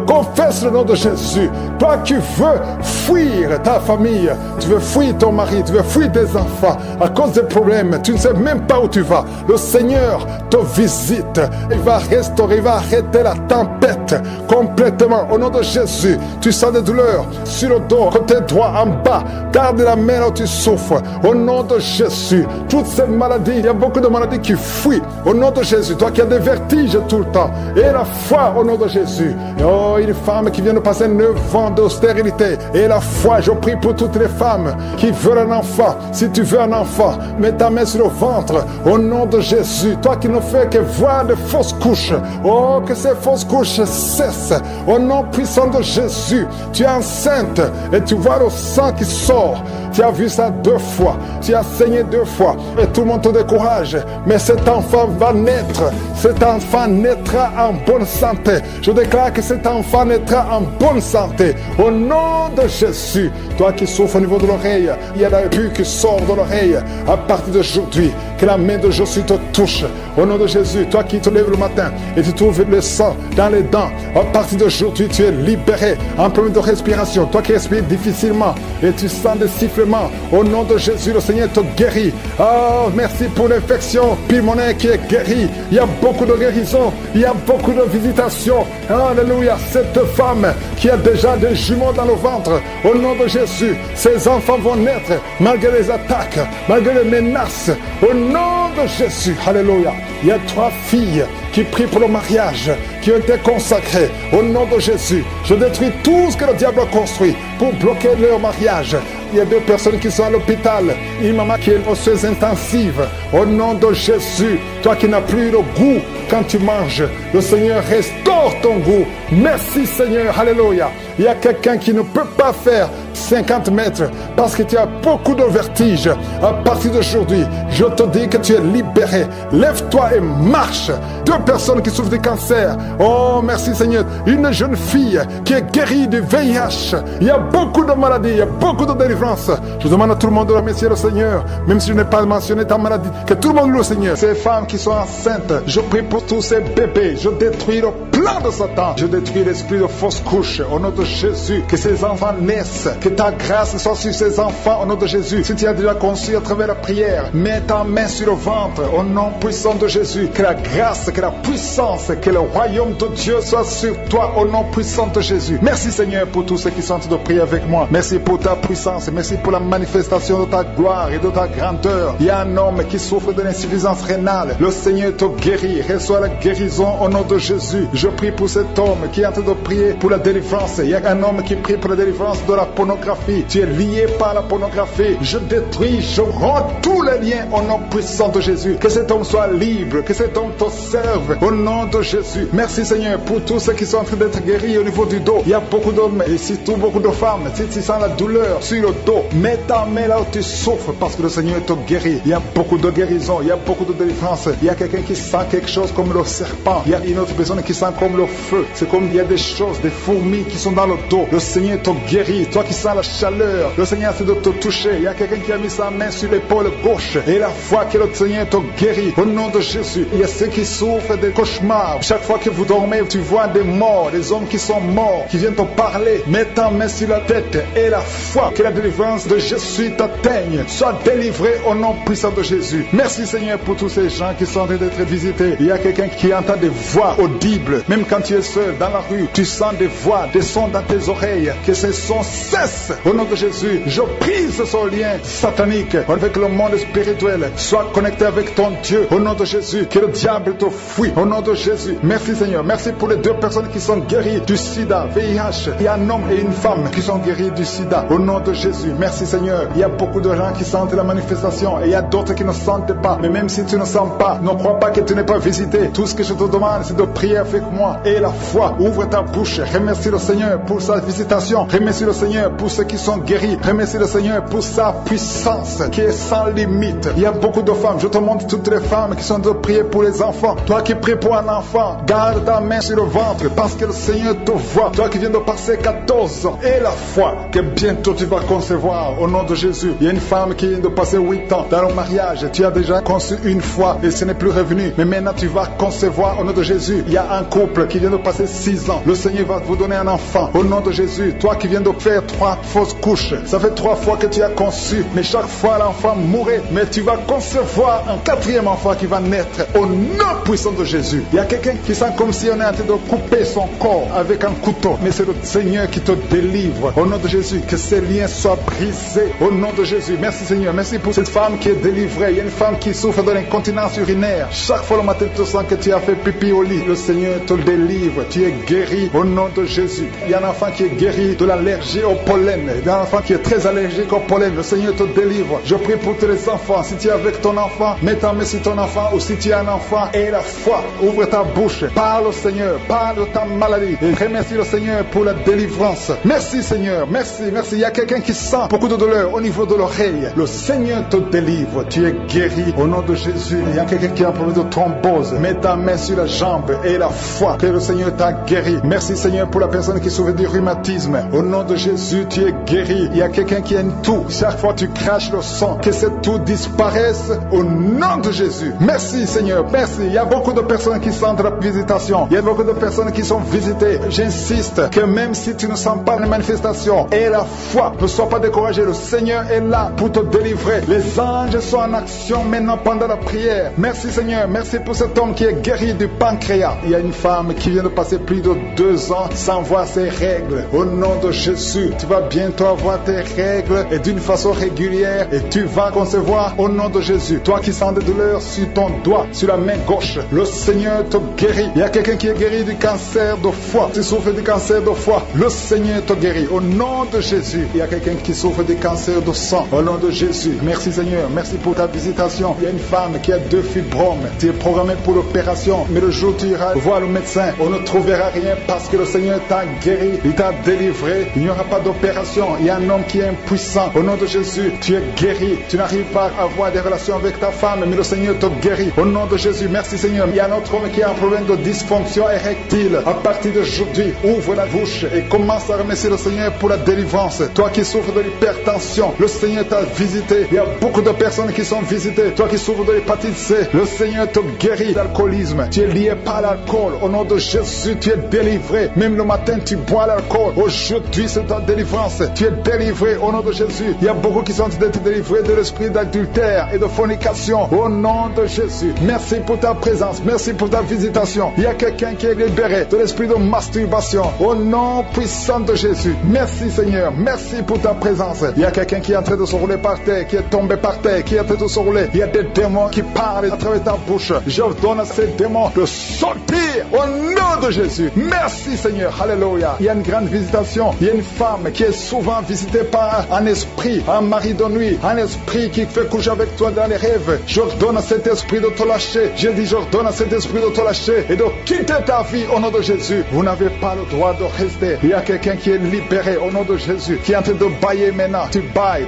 confesse le nom de Jésus. Toi qui veux fuir ta famille, tu veux fuir ton mari, tu veux fuir tes enfants à cause des problèmes, tu ne sais même pas où tu vas. Le Seigneur te visite, il va restaurer, il va arrêter la tempête complètement. Au nom de Jésus, tu sens des douleurs sur le dos, côté droit, en bas, garde la main là où tu souffres. Au nom de Jésus, toutes ces maladies, il y a beaucoup de maladies qui fuient. Au nom de Jésus, toi qui as des vertiges tout le temps, et la foi au nom de Jésus. Oh, une femme qui vient de passer 9 ans de stérilité, et la foi, je prie pour toutes les femmes qui veulent un enfant. Si tu veux un enfant, mets ta main sur le ventre au nom de Jésus. Toi qui ne fais que voir de fausses couches, oh, que ces fausses couches cessent au nom puissant de Jésus. Tu es enceinte et tu vois le sang qui sort. Tu as vu ça 2 fois, tu as saigné 2 fois et tout le monde te décourage, mais cet enfant va naître. Cet enfant naîtra en bonne santé. Je déclare que cet enfant naîtra en bonne santé au nom de Jésus. Toi qui souffres au niveau de l'oreille, il y a la pu qui sort de l'oreille. À partir d'aujourd'hui, que la main de Jésus te touche au nom de Jésus. Toi qui te lèves le matin et tu trouves le sang dans les dents, à partir d'aujourd'hui tu es libéré. Un problème de respiration, toi qui respires difficilement et tu sens des sifflements, au nom de Jésus, le Seigneur te guérit. Oh, merci pour l'infection pulmonaire qui est guérie. Il y a beaucoup de guérison, il y a beaucoup de visitations. Alléluia. Cette femme qui a déjà des jumeaux dans le ventre, au nom de Jésus, ses enfants vont naître malgré les attaques, malgré les menaces, au nom de Jésus. Alléluia. Il y a 3 filles qui prient pour le mariage, qui ont été consacrées au nom de Jésus. Je détruis tout ce que le diable a construit pour bloquer leur mariage. Il y a 2 personnes qui sont à l'hôpital. Une maman qui est osseuse intensive. Au nom de Jésus, toi qui n'as plus le goût quand tu manges, le Seigneur restaure ton goût. Merci Seigneur, alléluia. Il y a quelqu'un qui ne peut pas faire 50 mètres parce que tu as beaucoup de vertige. À partir d'aujourd'hui, je te dis que tu es libéré. Lève-toi et marche. 2 personnes qui souffrent de cancer. Oh, merci Seigneur. Une jeune fille qui est guérie du VIH. Il y a beaucoup de maladies, il y a beaucoup de délivrance. Je demande à tout le monde de remercier le Seigneur, même si je n'ai pas mentionné ta maladie, que tout le monde loue le Seigneur. Ces femmes qui sont enceintes, je prie pour tous ces bébés. Je détruis le plan de Satan. Je détruis l'esprit de fausse couche. Au nom de Jésus, que ces enfants naissent, que ta grâce soit sur ces enfants au nom de Jésus. Si tu as déjà conçu à travers la prière, mets ta main sur le ventre au nom puissant de Jésus. Que la grâce, que la puissance, que le royaume de Dieu soit sur toi au nom puissant de Jésus. Merci Seigneur pour tous ceux qui sont de prier avec moi. Merci pour ta puissance, merci pour la manifestation de ta gloire et de ta grandeur. Il y a un homme qui souffre de l'insuffisance rénale. Le Seigneur te guérit. Reçois la guérison au nom de Jésus. Je prie pour cet homme qui est en train de prier pour la délivrance. Il y a un homme qui prie pour la délivrance de la pornographie. pornographie. Tu es lié par la pornographie. Je détruis, je rends tous les liens au nom puissant de Jésus. Que cet homme soit libre, que cet homme te serve au nom de Jésus. Merci Seigneur pour tous ceux qui sont en train d'être guéris au niveau du dos. Il y a beaucoup d'hommes et surtout beaucoup de femmes. Si tu sens la douleur sur le dos, mets ta main là où tu souffres parce que le Seigneur te guérit. Il y a beaucoup de guérison, il y a beaucoup de délivrance. Il y a quelqu'un qui sent quelque chose comme le serpent. Il y a une autre personne qui sent comme le feu. C'est comme il y a des choses, des fourmis qui sont dans le dos. Le Seigneur te guérit. Toi qui sens la chaleur, le Seigneur essaie de te toucher. Il y a quelqu'un qui a mis sa main sur l'épaule gauche et la foi que le Seigneur te guérit. Au nom de Jésus, il y a ceux qui souffrent des cauchemars. Chaque fois que vous dormez, tu vois des morts, des hommes qui sont morts, qui viennent te parler. Mets ta main sur la tête et la foi que la délivrance de Jésus t'atteigne. Sois délivré au nom puissant de Jésus. Merci Seigneur pour tous ces gens qui sont en train d'être visités. Il y a quelqu'un qui entend des voix audibles. Même quand tu es seul dans la rue, tu sens des voix, des sons dans tes oreilles. Que ces sons cessent. Au nom de Jésus, je brise ce lien satanique avec le monde spirituel. Sois connecté avec ton Dieu. Au nom de Jésus, que le diable te fuit. Au nom de Jésus. Merci Seigneur. Merci pour les 2 personnes qui sont guéries du sida, VIH. Il y a un homme et une femme qui sont guéris du sida. Au nom de Jésus. Merci Seigneur. Il y a beaucoup de gens qui sentent la manifestation et il y a d'autres qui ne sentent pas. Mais même si tu ne sens pas, ne crois pas que tu n'es pas visité. Tout ce que je te demande, c'est de prier avec moi. Et la foi, ouvre ta bouche. Remercie le Seigneur pour sa visitation. Remercie le Seigneur pour ceux qui sont guéris. Remercie le Seigneur pour sa puissance qui est sans limite. Il y a beaucoup de femmes. Je te montre toutes les femmes qui sont de prier pour les enfants. Toi qui pries pour un enfant, garde ta main sur le ventre parce que le Seigneur te voit. Toi qui viens de passer 14 ans. Et la foi que bientôt tu vas concevoir au nom de Jésus. Il y a une femme qui vient de passer 8 ans dans le mariage. Tu as déjà conçu une fois et ce n'est plus revenu. Mais maintenant tu vas concevoir au nom de Jésus. Il y a un couple qui vient de passer 6 ans. Le Seigneur va vous donner un enfant au nom de Jésus. Toi qui viens de faire 3 fausses couches. Ça fait 3 fois que tu as conçu. Mais chaque fois l'enfant mourait. Mais tu vas concevoir un 4e enfant qui va naître au nom puissant de Jésus. Il y a quelqu'un qui sent comme si on est en train de couper son corps avec un couteau. Mais c'est le Seigneur qui te délivre. Au nom de Jésus, que ces liens soient brisés. Au nom de Jésus. Merci Seigneur. Merci pour cette femme qui est délivrée. Il y a une femme qui souffre de l'incontinence urinaire. Chaque fois le matin tu sens que tu as fait pipi au lit. Le Seigneur te délivre. Tu es guéri au nom de Jésus. Il y a un enfant qui est guéri de l'allergie au pollen. Il y a un enfant qui est très allergique au pollen. Le Seigneur te délivre. Je prie pour tous les enfants. Si tu es avec ton enfant, mets ta main sur ton enfant. Ou si tu as un enfant, et la foi. Ouvre ta bouche. Parle au Seigneur. Parle de ta maladie. Et remercie le Seigneur pour la délivrance. Merci Seigneur. Merci. Merci. Il y a quelqu'un qui sent beaucoup de douleur au niveau de l'oreille. Le Seigneur te délivre. Tu es guéri au nom de Jésus. Il y a quelqu'un qui a un problème de thrombose. Mets ta main sur la jambe et la foi que le Seigneur t'a guéri. Merci Seigneur pour la personne qui souffre du rhumatisme. Au nom de Jésus, tu es guéri. Il y a quelqu'un qui a une toux. Chaque fois tu craches le sang, que cette toux disparaisse au nom de Jésus. Merci Seigneur. Merci. Il y a beaucoup de personnes qui sentent la visitation. Il y a beaucoup de personnes qui sont visitées. J'insiste que même si tu ne sens pas les manifestations, et la foi, ne sois pas découragé. Le Seigneur est là pour te délivrer. Les anges sont en action maintenant pendant la prière. Merci Seigneur. Merci pour cet homme qui est guéri du pancréas. Il y a une femme qui vient de passer plus de 2 ans sans voir ses règles. Au nom de Jésus, tu vas bientôt avoir tes règles et d'une façon régulière et tu vas concevoir au nom de Jésus. Toi qui sens des douleurs sur ton doigt, sur la main gauche, le Seigneur te guérit. Il y a quelqu'un qui est guéri du cancer de foie. Tu souffres du cancer de foie, le Seigneur te guérit au nom de Jésus. Il y a quelqu'un qui souffre du cancer de sang au nom de Jésus. Merci Seigneur, merci pour ta visitation. Il y a une femme qui a 2 fibromes. Tu es programmé pour l'opération, mais le jour où tu iras voir le médecin, on ne trouvera rien parce que le Seigneur t'a guéri, il t'a délivré. Il n'y aura pas d'opération. Il y a un homme qui est impuissant. Au nom de Jésus, tu es guéri. Tu n'arrives pas à avoir des relations avec ta femme, mais le Seigneur te guérit. Au nom de Jésus, merci Seigneur. Il y a un autre homme qui a un problème de dysfonction érectile. À partir d'aujourd'hui, ouvre la bouche et commence à remercier le Seigneur pour la délivrance. Toi qui souffres de l'hypertension, le Seigneur t'a visité. Il y a beaucoup de personnes qui sont visitées. Toi qui souffres de l'hépatite C, le Seigneur te guérit. L'alcoolisme, tu es lié par l'alcool. Au nom de Jésus, tu es délivré. Même le matin, tu bois l'alcool. Aujourd'hui, c'est ta délivrance. Tu es délivré au nom de Jésus. Il y a beaucoup qui sont d'être délivrés de l'esprit d'adultère et de fornication. Au nom de Jésus, Merci pour ta présence. Merci pour ta visitation. Il y a quelqu'un qui est libéré de l'esprit de masturbation. Au nom puissant de Jésus. Merci Seigneur. Merci pour ta présence. Il y a quelqu'un qui est en train de se rouler par terre, qui est tombé par terre, qui est en train de se rouler. Il y a des démons qui parlent à travers ta bouche. Je donne à ces démons de sortir au nom de Jésus. Merci Seigneur. Alléluia. Il y a une grande visitation. Il y a une femme qui est souvent visitée par un esprit, un mari de nuit, un esprit qui fait coucher avec toi dans les rêves. J'ordonne à cet esprit de te lâcher. Je dis j'ordonne à cet esprit de te lâcher et de quitter ta vie au nom de Jésus. Vous n'avez pas le droit de rester. Il y a quelqu'un qui est libéré au nom de Jésus, qui est en train de bailler maintenant. Tu bailles.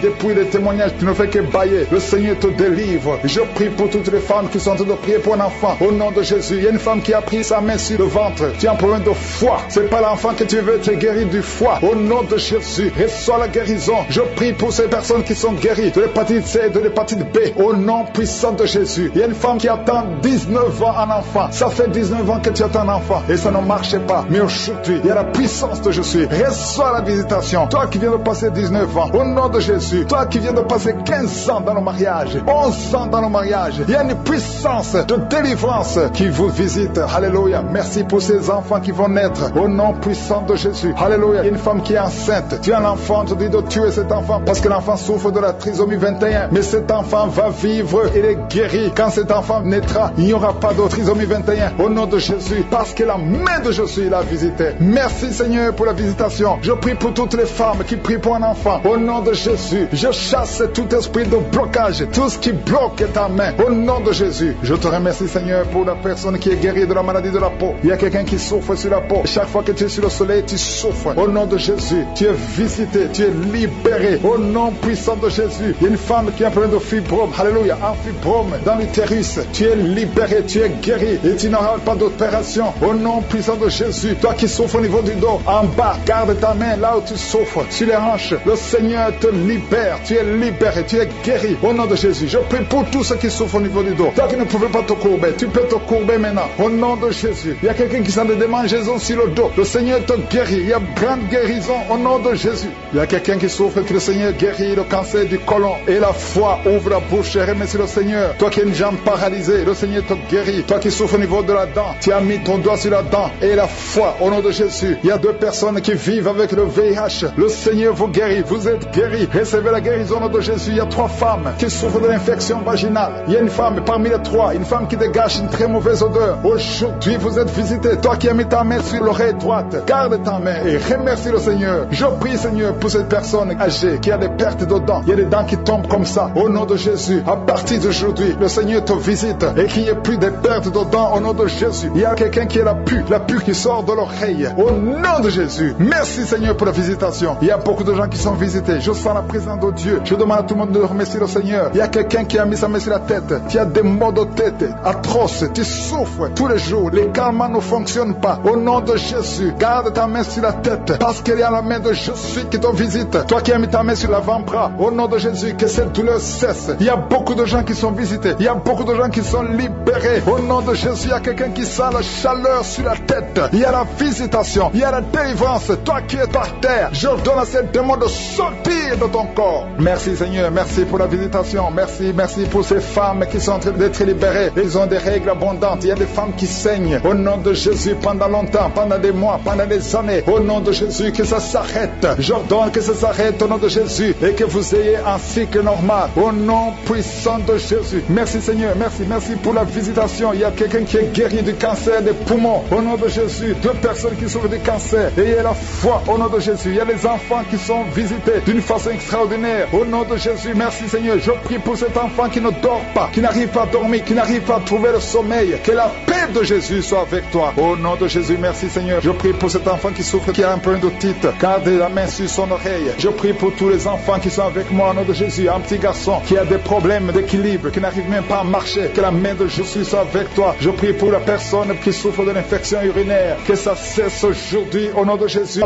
Depuis les témoignages, tu ne fais que bailler. Le Seigneur te délivre. Je prie pour toutes les femmes qui sont en train de prier pour un enfant au nom de Jésus. Il y a une femme qui a pris sa main sur le ventre. Tu as un problème de foie. C'est pas l'enfant que tu veux être guéri du foie. Au nom de Jésus, reçois la guérison. Je prie pour ces personnes qui sont guéries de l'hépatite C et de l'hépatite B. Au nom puissant de Jésus. Il y a une femme qui attend 19 ans un enfant. Ça fait 19 ans que tu attends un enfant et ça ne marchait pas. Mais aujourd'hui, il y a la puissance de Jésus. Reçois la visitation. Toi qui viens de passer 19 ans, au nom de Jésus. Toi qui viens de passer 15 ans dans le mariage, 11 ans dans le mariage. Il y a une puissance de délivrance qui vous visite. Alléluia. Merci pour ces enfants qui vont naître. Au nom puissant de Jésus. Alléluia. Il y a une femme qui est enceinte. Tu as un enfant, tu dis de tuer cet enfant parce que l'enfant souffre de la trisomie 21. Mais cet enfant va vivre. Il est guéri. Quand cet enfant naîtra, il n'y aura pas de trisomie 21. Au nom de Jésus. Parce que la main de Jésus l'a visité. Merci Seigneur pour la visitation. Je prie pour toutes les femmes qui prient pour un enfant. Au nom de Jésus. Je chasse tout esprit de blocage. Tout ce qui bloque ta main. Au nom de Jésus. Je te remercie Seigneur pour la personne qui est guérie de la maladie de la peau. Il y a quelqu'un qui souffre sur la peau. Chaque fois que tu es sur le soleil, tu souffres. Au nom de Jésus. Tu es visité. Tu es libéré. Au nom puissant de Jésus. Il y a une femme qui a un problème de fibrome. Alléluia. Un fibrome dans l'utérus. Tu es libéré. Tu es guéri. Et tu n'auras pas d'opération. Au nom puissant de Jésus. Toi qui souffres au niveau du dos, en bas, garde ta main là où tu souffres. Sur les hanches. Le Seigneur te libère. Tu es libéré. Tu es guéri. Au nom de Jésus. Je prie pour tous ceux qui souffrent au niveau du dos. Toi qui ne pouvais pas te courber. Tu peux te courber maintenant. Au nom de Jésus. Il y a quelqu'un qui s'en a des démangeaisons sur le dos. Le Seigneur te guérit. Il y a grande guérison au nom de Jésus. Il y a quelqu'un qui souffre que le Seigneur guérit le cancer du côlon. Et la foi ouvre la bouche et remercie le Seigneur. Toi qui as une jambe paralysée, le Seigneur te guérit. Toi qui souffres au niveau de la dent, tu as mis ton doigt sur la dent. Et la foi au nom de Jésus. Il y a 2 personnes qui vivent avec le VIH. Le Seigneur vous guérit. Vous êtes guéris. Recevez la guérison au nom de Jésus. Il y a 3 femmes qui souffrent de l'infection vaginale. Il y a une femme parmi les 3, une femme qui dégage une très mauvaise odeur. Aujourd'hui, vous êtes visité. Toi qui as mis ta main sur l'oreille droite, garde ta main et remercie le Seigneur. Je prie, Seigneur, pour cette personne âgée qui a des pertes de dents. Il y a des dents qui tombent comme ça. Au nom de Jésus, à partir d'aujourd'hui, le Seigneur te visite et qu'il n'y ait plus de pertes de dents au nom de Jésus. Il y a quelqu'un qui a la pue qui sort de l'oreille. Au nom de Jésus. Merci, Seigneur, pour la visitation. Il y a beaucoup de gens qui sont visités. Je sens la présence de Dieu. Je demande à tout le monde de remercier le Seigneur. Il y a quelqu'un qui a mis sa main sur la tête. Tu as des maux de tête atroces. Tu souffres tous les jours. Les calmants ne fonctionnent pas. Au nom de Jésus, garde ta main sur la tête. Parce qu'il y a la main de Jésus qui te visite. Toi qui as mis ta main sur l'avant-bras. Au nom de Jésus, que cette douleur cesse. Il y a beaucoup de gens qui sont visités. Il y a beaucoup de gens qui sont libérés. Au nom de Jésus, il y a quelqu'un qui sent la chaleur sur la tête. Il y a la visitation. Il y a la délivrance. Toi qui es par terre, je donne à ces démons de sortir de ton corps. Merci Seigneur. Merci pour la visitation. Merci pour ces femmes qui sont en train d'être libérées. Ils ont des règles abondantes. Il y a des femmes qui saignent. Au nom de Jésus, pendant longtemps, pendant des mois, pendant des années. Au nom de Jésus, que ça s'arrête. J'ordonne que ça s'arrête au nom de Jésus et que vous ayez un cycle normal. Au nom puissant de Jésus. Merci Seigneur. Merci pour la visitation. Il y a quelqu'un qui est guéri du cancer des poumons. Au nom de Jésus. 2 personnes qui souffrent du cancer. Ayez la foi au nom de Jésus. Il y a les enfants qui sont visités d'une façon extraordinaire. Au nom de Jésus. Merci Seigneur. Je prie pour cet enfant qui ne dort pas, qui n'arrive pas à dormir, qui n'arrive pas à trouver le sommeil. Que la paix de Jésus soit avec toi. Au nom de Jésus. Merci Seigneur. Je prie pour cet enfant qui souffre, qui a un problème d'otite. Garde la main sur son oreille. Je prie pour tous les enfants qui sont avec moi au nom de Jésus. Un petit garçon qui a des problèmes d'équilibre, qui n'arrive même pas à marcher. Que la main de Jésus soit avec toi. Je prie pour la personne qui souffre de l'infection urinaire. Que ça cesse aujourd'hui au nom de Jésus.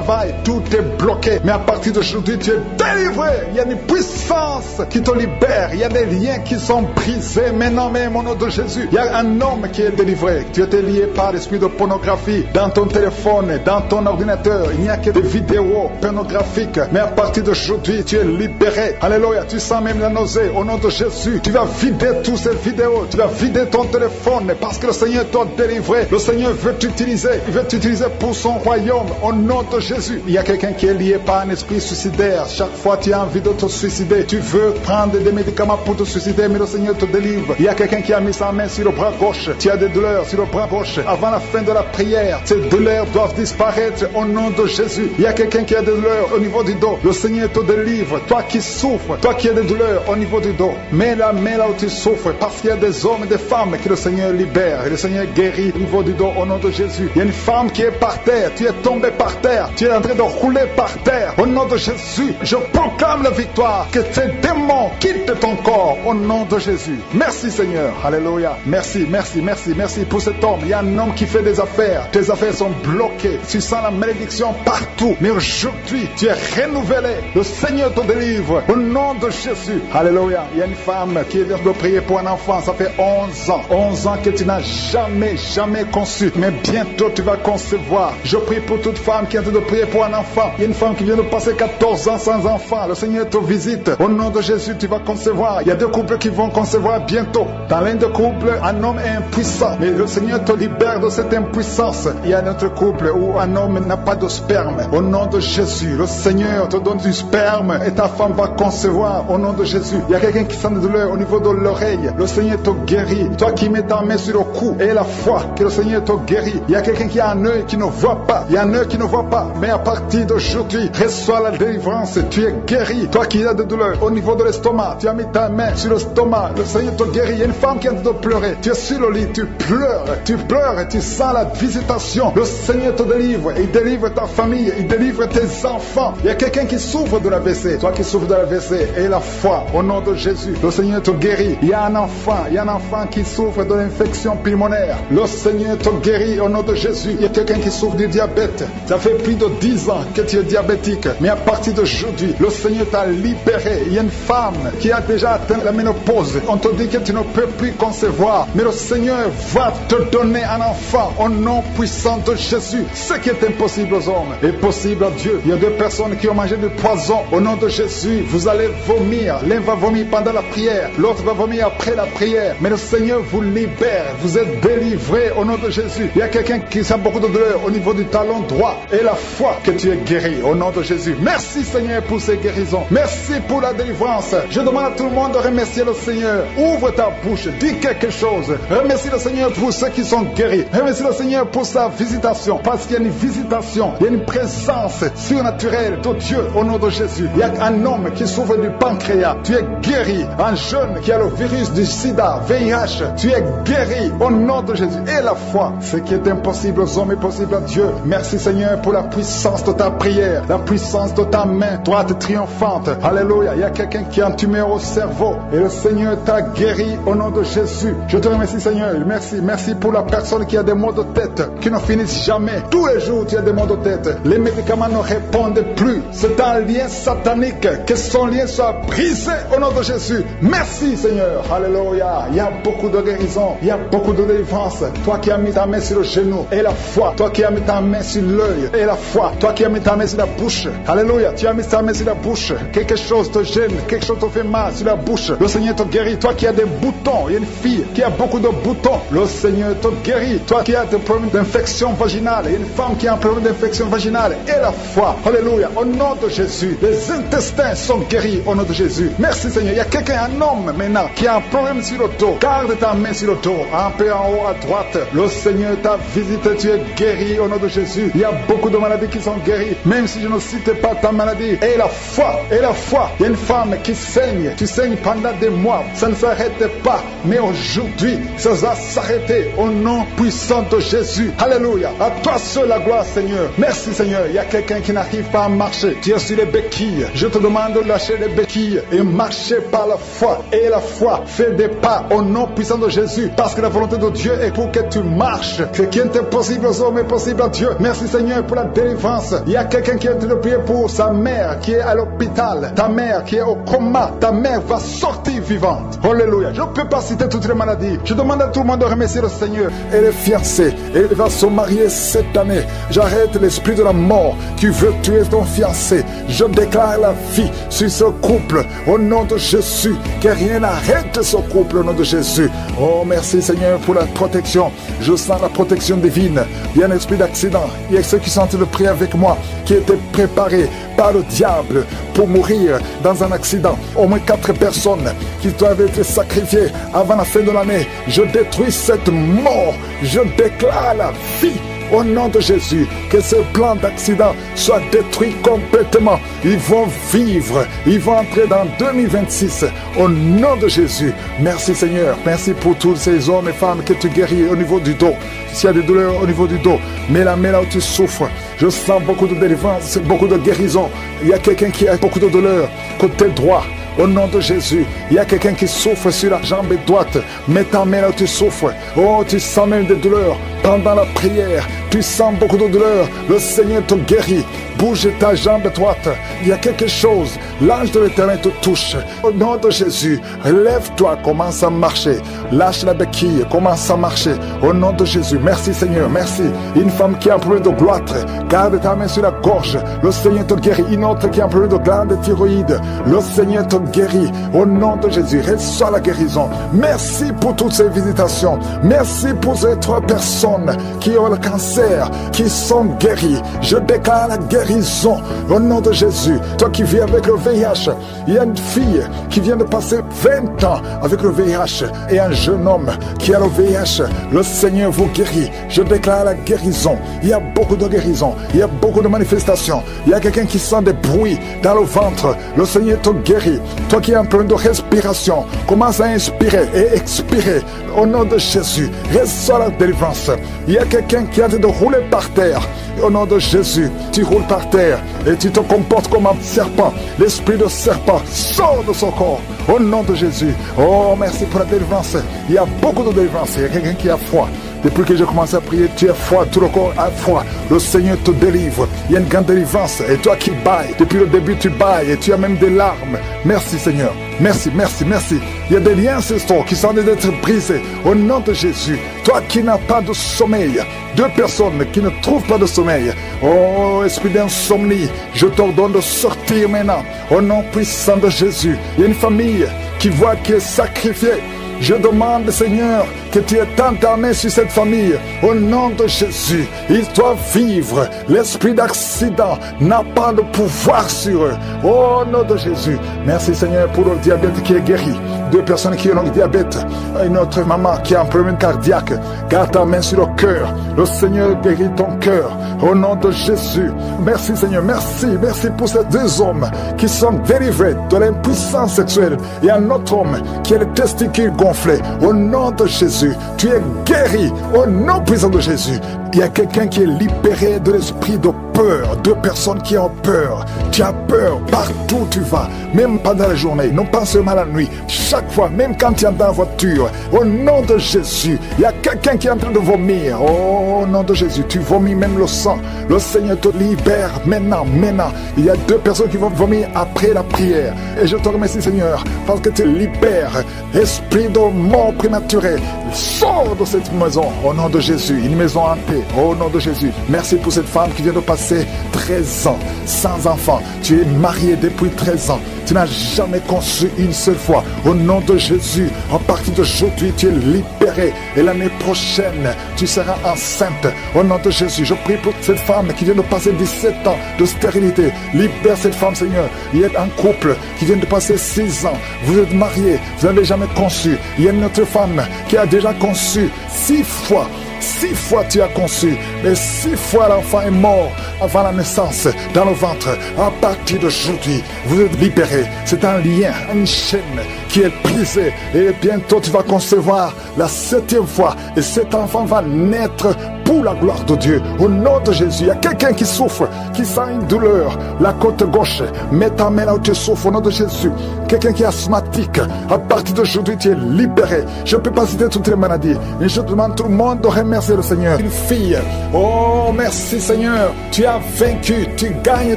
Tout est bloqué. Mais à partir d'aujourd'hui, tu es délivré. Il y a une puissance qui te libère. Il y a des liens qui sont brisés. Maintenant même au nom de Jésus. Il y a un homme qui est délivré. Tu étais lié par l'esprit de pornographie dans ton téléphone, dans ton ordinateur. Il n'y a que des vidéos pornographiques. Mais à partir d'aujourd'hui, tu es libéré. Alléluia. Tu sens même la nausée. Au nom de Jésus, tu vas vider tous ces vidéo, tu vas vider ton téléphone parce que le Seigneur t'a délivré. Le Seigneur veut t'utiliser. Il veut t'utiliser pour son royaume au nom de Jésus. Il y a quelqu'un qui est lié par un esprit suicidaire. Chaque fois tu as envie de te suicider, tu veux prendre des médicaments pour te suicider, mais le Seigneur te délivre. Il y a quelqu'un qui a mis sa main sur le bras gauche. Tu as des douleurs sur le bras gauche. Avant la fin de la prière, ces douleurs doivent disparaître au nom de Jésus. Il y a quelqu'un qui a des douleurs au niveau du dos. Le Seigneur te délivre. Toi qui souffres, toi qui as des douleurs au niveau du dos, mets la main là où tu souffres, parce qu'il y a des hommes et des femmes que le Seigneur libère et le Seigneur guérit au niveau du dos au nom de Jésus. Il y a une femme qui est par terre, tu es tombé par terre, tu es en train de rouler par terre au nom de Jésus. Je proclame la victoire, que ces démons quittent ton corps au nom de Jésus. Merci Seigneur, alléluia. Merci, merci, merci, merci pour cet homme. Il y a un homme qui fait des affaires, tes affaires sont bloquées, tu sens la malédiction partout, mais aujourd'hui tu es renouvelé. Le Seigneur te délivre au nom de Jésus, alléluia. Il y a une femme qui vient de prier pour un enfant, ça fait 11 ans que tu n'as jamais conçu, mais bientôt tu vas concevoir. Je prie pour toute femme qui est en train de prier pour un enfant. Il y a une femme qui vient de passer 14 ans sans enfant, le Seigneur te visite, au nom de Jésus tu vas concevoir. Il y a deux couples qui vont concevoir bientôt. Dans l'un des couples, un homme est impuissant, mais le Seigneur te libère de cette impuissance. Il y a un autre couple où un homme n'a pas de sperme, au nom de Jésus, le Seigneur te donne du sperme et ta femme va concevoir au nom de Jésus. Il y a quelqu'un qui sent de douleur au niveau de l'oreille, le Seigneur te guérit. Toi qui mets ta main sur le cou et la foi que le Seigneur te guérit. Il y a quelqu'un qui a un œil qui ne voit pas, il y a un œil qui ne voit pas, mais à partir d'aujourd'hui, reçois la délivrance, tu es guéri. Toi qui as de douleur au niveau de l'estomac, tu as mis ta main sur l'estomac, le Seigneur te guérit. Il y a une femme qui est en train de pleurer, tu es sur le lit, tu pleures et tu sens la visitation. Le Seigneur te délivre, il délivre ta famille, il délivre tes enfants. Il y a quelqu'un qui souffre de l'AVC, toi qui souffres de l'AVC, et la foi au nom de Jésus, le Seigneur te guérit. Il y a un enfant qui souffre de l'infection pulmonaire, le Seigneur te guérit au nom de Jésus. Il y a quelqu'un qui souffre du diabète, ça fait plus de 10 ans que tu es diabétique, mais à partir d'aujourd'hui, le Seigneur t'a libéré. Il y a une femme qui a déjà atteint la ménopause, on te dit que tu ne peux plus concevoir, mais le Seigneur va te donner un enfant au nom puissant de Jésus. Ce qui est impossible aux hommes est possible à Dieu. Il y a deux personnes qui ont mangé du poison au nom de Jésus. Vous allez vomir, l'un va vomir pendant la prière, l'autre va vomir après la prière, mais le Seigneur vous libère, vous êtes délivrés au nom de Jésus. Il y a quelqu'un qui a beaucoup de douleur au niveau du talon droit, et la foi que tu es guéri au nom de Jésus. Merci Seigneur pour ces guérisons, merci pour la délivrance. Je demande à tout le monde de remercier le Seigneur. Ouvre ta bouche, dis quelque chose. Remercie le Seigneur pour ceux qui sont guéris, remercie le Seigneur pour sa visitation, parce qu'il y a une visitation, il y a une présence surnaturelle de Dieu au nom de Jésus. Il y a un homme qui souffre du pancréas, tu es guéri. Un jeune qui a le virus du sida, VIH, tu es guéri au nom de Jésus. Et la foi, ce qui est impossible aux hommes est possible à Dieu. Merci Seigneur pour la puissance de ta prière, la puissance de ta main droite triomphante. Alléluia. Il y a quelqu'un qui a un tumeur au cerveau et le Seigneur t'a guéri au nom de Jésus. Je te remercie Seigneur. Merci pour la personne qui a des maux de tête qui ne finissent jamais. Tous les jours tu as des maux de tête. Les médicaments ne répondent plus. C'est un lien satanique. Que son lien soit brisé au nom de Jésus. Merci Seigneur. Alléluia. Il y a beaucoup de guérison, il y a beaucoup de délivrance. Toi qui as mis ta main sur le genou et la foi, toi qui as mis ta main sur l'œil et la foi, toi qui as mis ta main sur la bouche. Alléluia. Tu as mis ta main sur la bouche. Quelque chose te gêne, quelque chose te fait mal sur la bouche. Le Seigneur te guérit. Toi qui as des boutons, il y a une fille qui a beaucoup de boutons. Le Seigneur te guérit. Toi qui as des problèmes d'infection vaginale, il y a une femme qui a un problème d'infection vaginale et la foi. Alléluia. Au nom de Jésus, les intestins sont guéris au nom de Jésus. Merci Seigneur. Il y a quelqu'un, un homme maintenant, qui a un problème sur le dos. Garde ta main sur le dos, un peu en haut à droite. Le Seigneur t'a visité, tu es guéri au nom de Jésus. Il y a beaucoup de maladies qui sont guéries, même si je ne cite pas ta maladie. Et la foi, et la foi. Il y a une femme qui saigne, tu saignes pendant des mois, ça ne s'arrête pas, mais aujourd'hui, ça va s'arrêter au nom puissant de Jésus. Alléluia. À toi seul la gloire Seigneur. Merci Seigneur. Il y a quelqu'un qui n'arrive pas à marcher, tu es sur les béquilles. Je te demande de lâcher les béquilles et marcher par la foi. Et la foi fait des pas au nom puissant de Jésus, parce que la volonté de Dieu est pour que tu marches. Ce qui est impossible aux hommes est possible à Dieu. Merci Seigneur pour la délivrance. Il y a quelqu'un qui est en train de prier pour sa mère qui est à l'hôpital, ta mère qui est au coma. Ta mère va sortir vivante. Alléluia. Je peux pas citer toutes les maladies. Je demande à tout le monde de remercier le Seigneur. Elle est fiancée, elle va se marier cette année. J'arrête l'esprit de la mort qui veut tuer ton fiancé. Je déclare la vie sur ce couple au nom de Jésus. Que rien n'arrête ce couple au nom de Jésus. Oh, merci Seigneur pour la protection. Je sens la protection divine. Il y a un esprit d'accident. Il y a ceux qui sont en train de prier avec moi, qui étaient préparés par le diable pour mourir dans un accident. Au moins 4 personnes qui doivent être sacrifiées avant la fin de l'année. Je détruis cette mort. Je déclare la vie. Au nom de Jésus, que ce plan d'accident soit détruit complètement. Ils vont vivre, ils vont entrer dans 2026. Au nom de Jésus, merci Seigneur. Merci pour tous ces hommes et femmes que tu guéris au niveau du dos. S'il y a des douleurs au niveau du dos, mets la main là où tu souffres. Je sens beaucoup de délivrance, beaucoup de guérison. Il y a quelqu'un qui a beaucoup de douleurs côté droit. Au nom de Jésus, il y a quelqu'un qui souffre sur la jambe droite. Mets ta main là où tu souffres. Oh, tu sens même des douleurs. Pendant la prière, tu sens beaucoup de douleurs. Le Seigneur te guérit. Bouge ta jambe droite. Il y a quelque chose. L'ange de l'Éternel te touche. Au nom de Jésus, lève-toi, commence à marcher. Lâche la béquille, commence à marcher. Au nom de Jésus, merci Seigneur, merci. Une femme qui a un problème de gloître, garde ta main sur la gorge. Le Seigneur te guérit. Une autre qui a un problème de glande thyroïde, le Seigneur te guérit. Au nom de Jésus, reçois la guérison. Merci pour toutes ces visitations. Merci pour ces 3 personnes qui ont le cancer, qui sont guéries. Je déclare la guérison au nom de Jésus. Toi qui vis avec le VIH, il y a une fille qui vient de passer 20 ans avec le VIH et un jeune homme qui a le VIH. Le Seigneur vous guérit. Je déclare la guérison. Il y a beaucoup de guérison. Il y a beaucoup de manifestations. Il y a quelqu'un qui sent des bruits dans le ventre. Le Seigneur te guérit. Toi qui as un problème de respiration, commence à inspirer et expirer au nom de Jésus. Reçois la délivrance. Il y a quelqu'un qui a de rouler par terre. Au nom de Jésus, tu roules par terre et tu te comportes comme un serpent. L'esprit de serpent sort de son corps. Au nom de Jésus. Oh, merci pour la délivrance. Il y a beaucoup de délivrance. Il y a quelqu'un qui a froid. Depuis que j'ai commencé à prier, tu as froid, tout le corps a froid. Le Seigneur te délivre. Il y a une grande délivrance. Et toi qui bailles, depuis le début tu bailles et tu as même des larmes. Merci Seigneur. Merci, merci, merci. Il y a des liens ancestraux qui sont en train d'être brisés. Au nom de Jésus. Toi qui n'as pas de sommeil. 2 personnes qui ne trouvent pas de sommeil. Oh, esprit d'insomnie, je t'ordonne de sortir maintenant. Au nom puissant de Jésus. Il y a une famille qui voit qui est sacrifiée. Je demande, Seigneur, que tu étends ta main sur cette famille. Au nom de Jésus, ils doivent vivre. L'esprit d'accident n'a pas de pouvoir sur eux. Au nom de Jésus. Merci, Seigneur, pour le diabète qui est guéri. 2 personnes qui ont le diabète. Une autre maman qui a un problème cardiaque. Garde ta main sur le cœur. Le Seigneur guérit ton cœur. Au nom de Jésus. Merci, Seigneur. Merci. Merci pour ces 2 hommes qui sont délivrés de l'impuissance sexuelle. Et un autre homme qui a les testicules gonflés. Au nom de Jésus. Tu es guéri. Au nom puissant de Jésus. Il y a quelqu'un qui est libéré de l'esprit de peur. 2 personnes qui ont peur. Tu as peur partout où tu vas. Même pendant la journée. Non pas seulement la nuit. Chaque fois, même quand tu es dans la voiture. Au nom de Jésus. Il y a quelqu'un qui est en train de vomir. Au nom de Jésus. Tu vomis même le sang. Le Seigneur te libère maintenant. Maintenant. Il y a 2 personnes qui vont vomir après la prière. Et je te remercie Seigneur. Parce que tu libères. Esprit de mort prématurée. Sors de cette maison. Au nom de Jésus. Une maison hantée. Au nom de Jésus. Merci pour cette femme qui vient de passer 13 ans sans enfant. Tu es marié depuis 13 ans. Tu n'as jamais conçu une seule fois. Au nom de Jésus, à partir d'aujourd'hui, tu es libéré. Et l'année prochaine, tu seras enceinte. Au nom de Jésus, je prie pour cette femme qui vient de passer 17 ans de stérilité. Libère cette femme, Seigneur. Il y a un couple qui vient de passer 6 ans. Vous êtes mariés, vous n'avez jamais conçu. Il y a une autre femme qui a déjà conçu 6 fois. 6 fois tu as conçu, mais 6 fois l'enfant est mort avant la naissance dans le ventre. À partir d'aujourd'hui, vous êtes libérés. C'est un lien, une chaîne qui est brisée. Et bientôt tu vas concevoir la 7e fois. Et cet enfant va naître pour la gloire de Dieu. Au nom de Jésus, il y a quelqu'un qui souffre, qui sent une douleur. La côte gauche, mets ta main là où tu souffres. Au nom de Jésus. Quelqu'un qui est asthmatique, à partir d'aujourd'hui tu es libéré. Je ne peux pas citer toutes les maladies, mais je demande à tout le monde de remettre remercier le Seigneur. Une fille. Oh, merci Seigneur. Tu as vaincu. Tu gagnes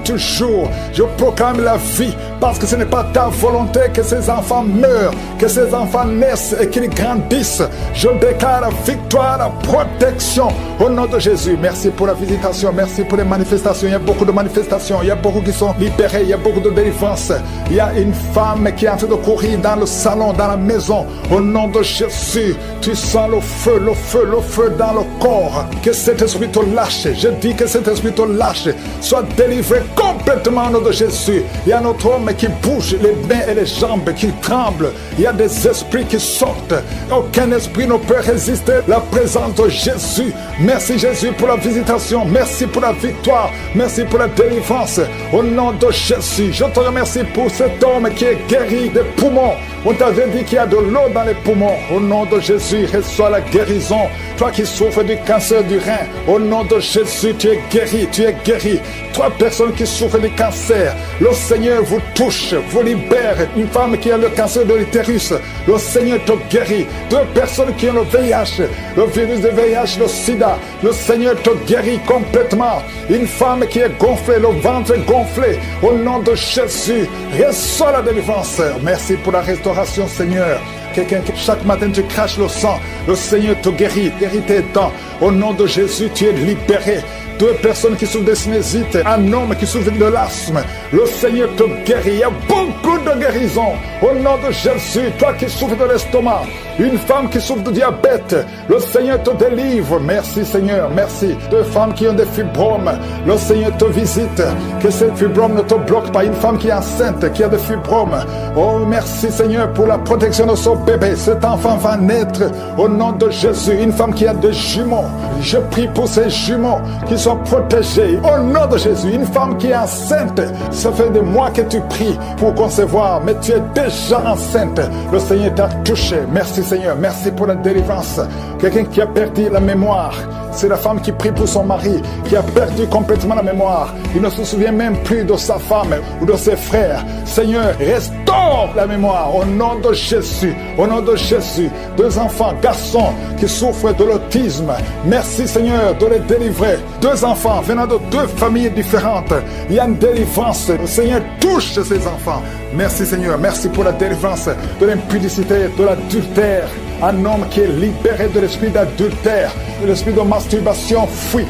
toujours. Je proclame la vie parce que ce n'est pas ta volonté que ces enfants meurent, que ces enfants naissent et qu'ils grandissent. Je déclare la victoire, la protection au nom de Jésus. Merci pour la visitation. Merci pour les manifestations. Il y a beaucoup de manifestations. Il y a beaucoup qui sont libérés. Il y a beaucoup de délivrance. Il y a une femme qui est en train de courir dans le salon, dans la maison. Au nom de Jésus, tu sens le feu, le feu, le feu dans le corps. Que cet esprit te lâche. Je dis que cet esprit te lâche. Sois délivré complètement au nom de Jésus. Il y a notre homme qui bouge les mains et les jambes, qui tremblent. Il y a des esprits qui sortent. Aucun esprit ne peut résister à la présence de Jésus. Merci Jésus pour la visitation. Merci pour la victoire. Merci pour la délivrance. Au nom de Jésus, je te remercie pour cet homme qui est guéri des poumons. On t'avait dit qu'il y a de l'eau dans les poumons. Au nom de Jésus, reçois la guérison. Toi qui souffres du cancer du rein, au nom de Jésus, tu es guéri, tu es guéri. 3 personnes qui souffrent du cancer, le Seigneur vous touche, vous libère. Une femme qui a le cancer de l'utérus, le Seigneur te guérit. 2 personnes qui ont le VIH, le virus de VIH, le sida, le Seigneur te guérit complètement. Une femme qui est gonflée, le ventre gonflé, au nom de Jésus, reçois la délivrance. Merci pour la restauration, Seigneur. Quelqu'un qui chaque matin tu craches le sang, le Seigneur te guérit tes dents. Au nom de Jésus, tu es libéré. 2 personnes qui souffrent de sinusite, un homme qui souffre de l'asthme, le Seigneur te guérit. Il y a beaucoup de guérisons. Au nom de Jésus, toi qui souffres de l'estomac, une femme qui souffre de diabète, le Seigneur te délivre. Merci Seigneur, merci. 2 femmes qui ont des fibromes, le Seigneur te visite. Que ces fibromes ne te bloquent pas. Une femme qui est enceinte, qui a des fibromes, oh merci Seigneur pour la protection de son bébé. Cet enfant va naître au nom de Jésus. Une femme qui a des jumeaux, je prie pour ces jumeaux qui sont protégés au nom de Jésus. Une femme qui est enceinte, ça fait des mois que tu pries pour concevoir, mais tu es déjà enceinte. Le Seigneur t'a touché. Merci Seigneur, merci pour la délivrance. Quelqu'un qui a perdu la mémoire, c'est la femme qui prie pour son mari, qui a perdu complètement la mémoire. Il ne se souvient même plus de sa femme ou de ses frères. Seigneur, restaure la mémoire au nom de Jésus. Au nom de Jésus, 2 enfants, garçons qui souffrent de l'autisme. Merci Seigneur de les délivrer. 2 enfants venant de 2 familles différentes. Il y a une délivrance. Le Seigneur touche ces enfants. Merci Seigneur, merci pour la délivrance de l'impudicité, de l'adultère. Un homme qui est libéré de l'esprit d'adultère, de l'esprit de masturbation, fuit.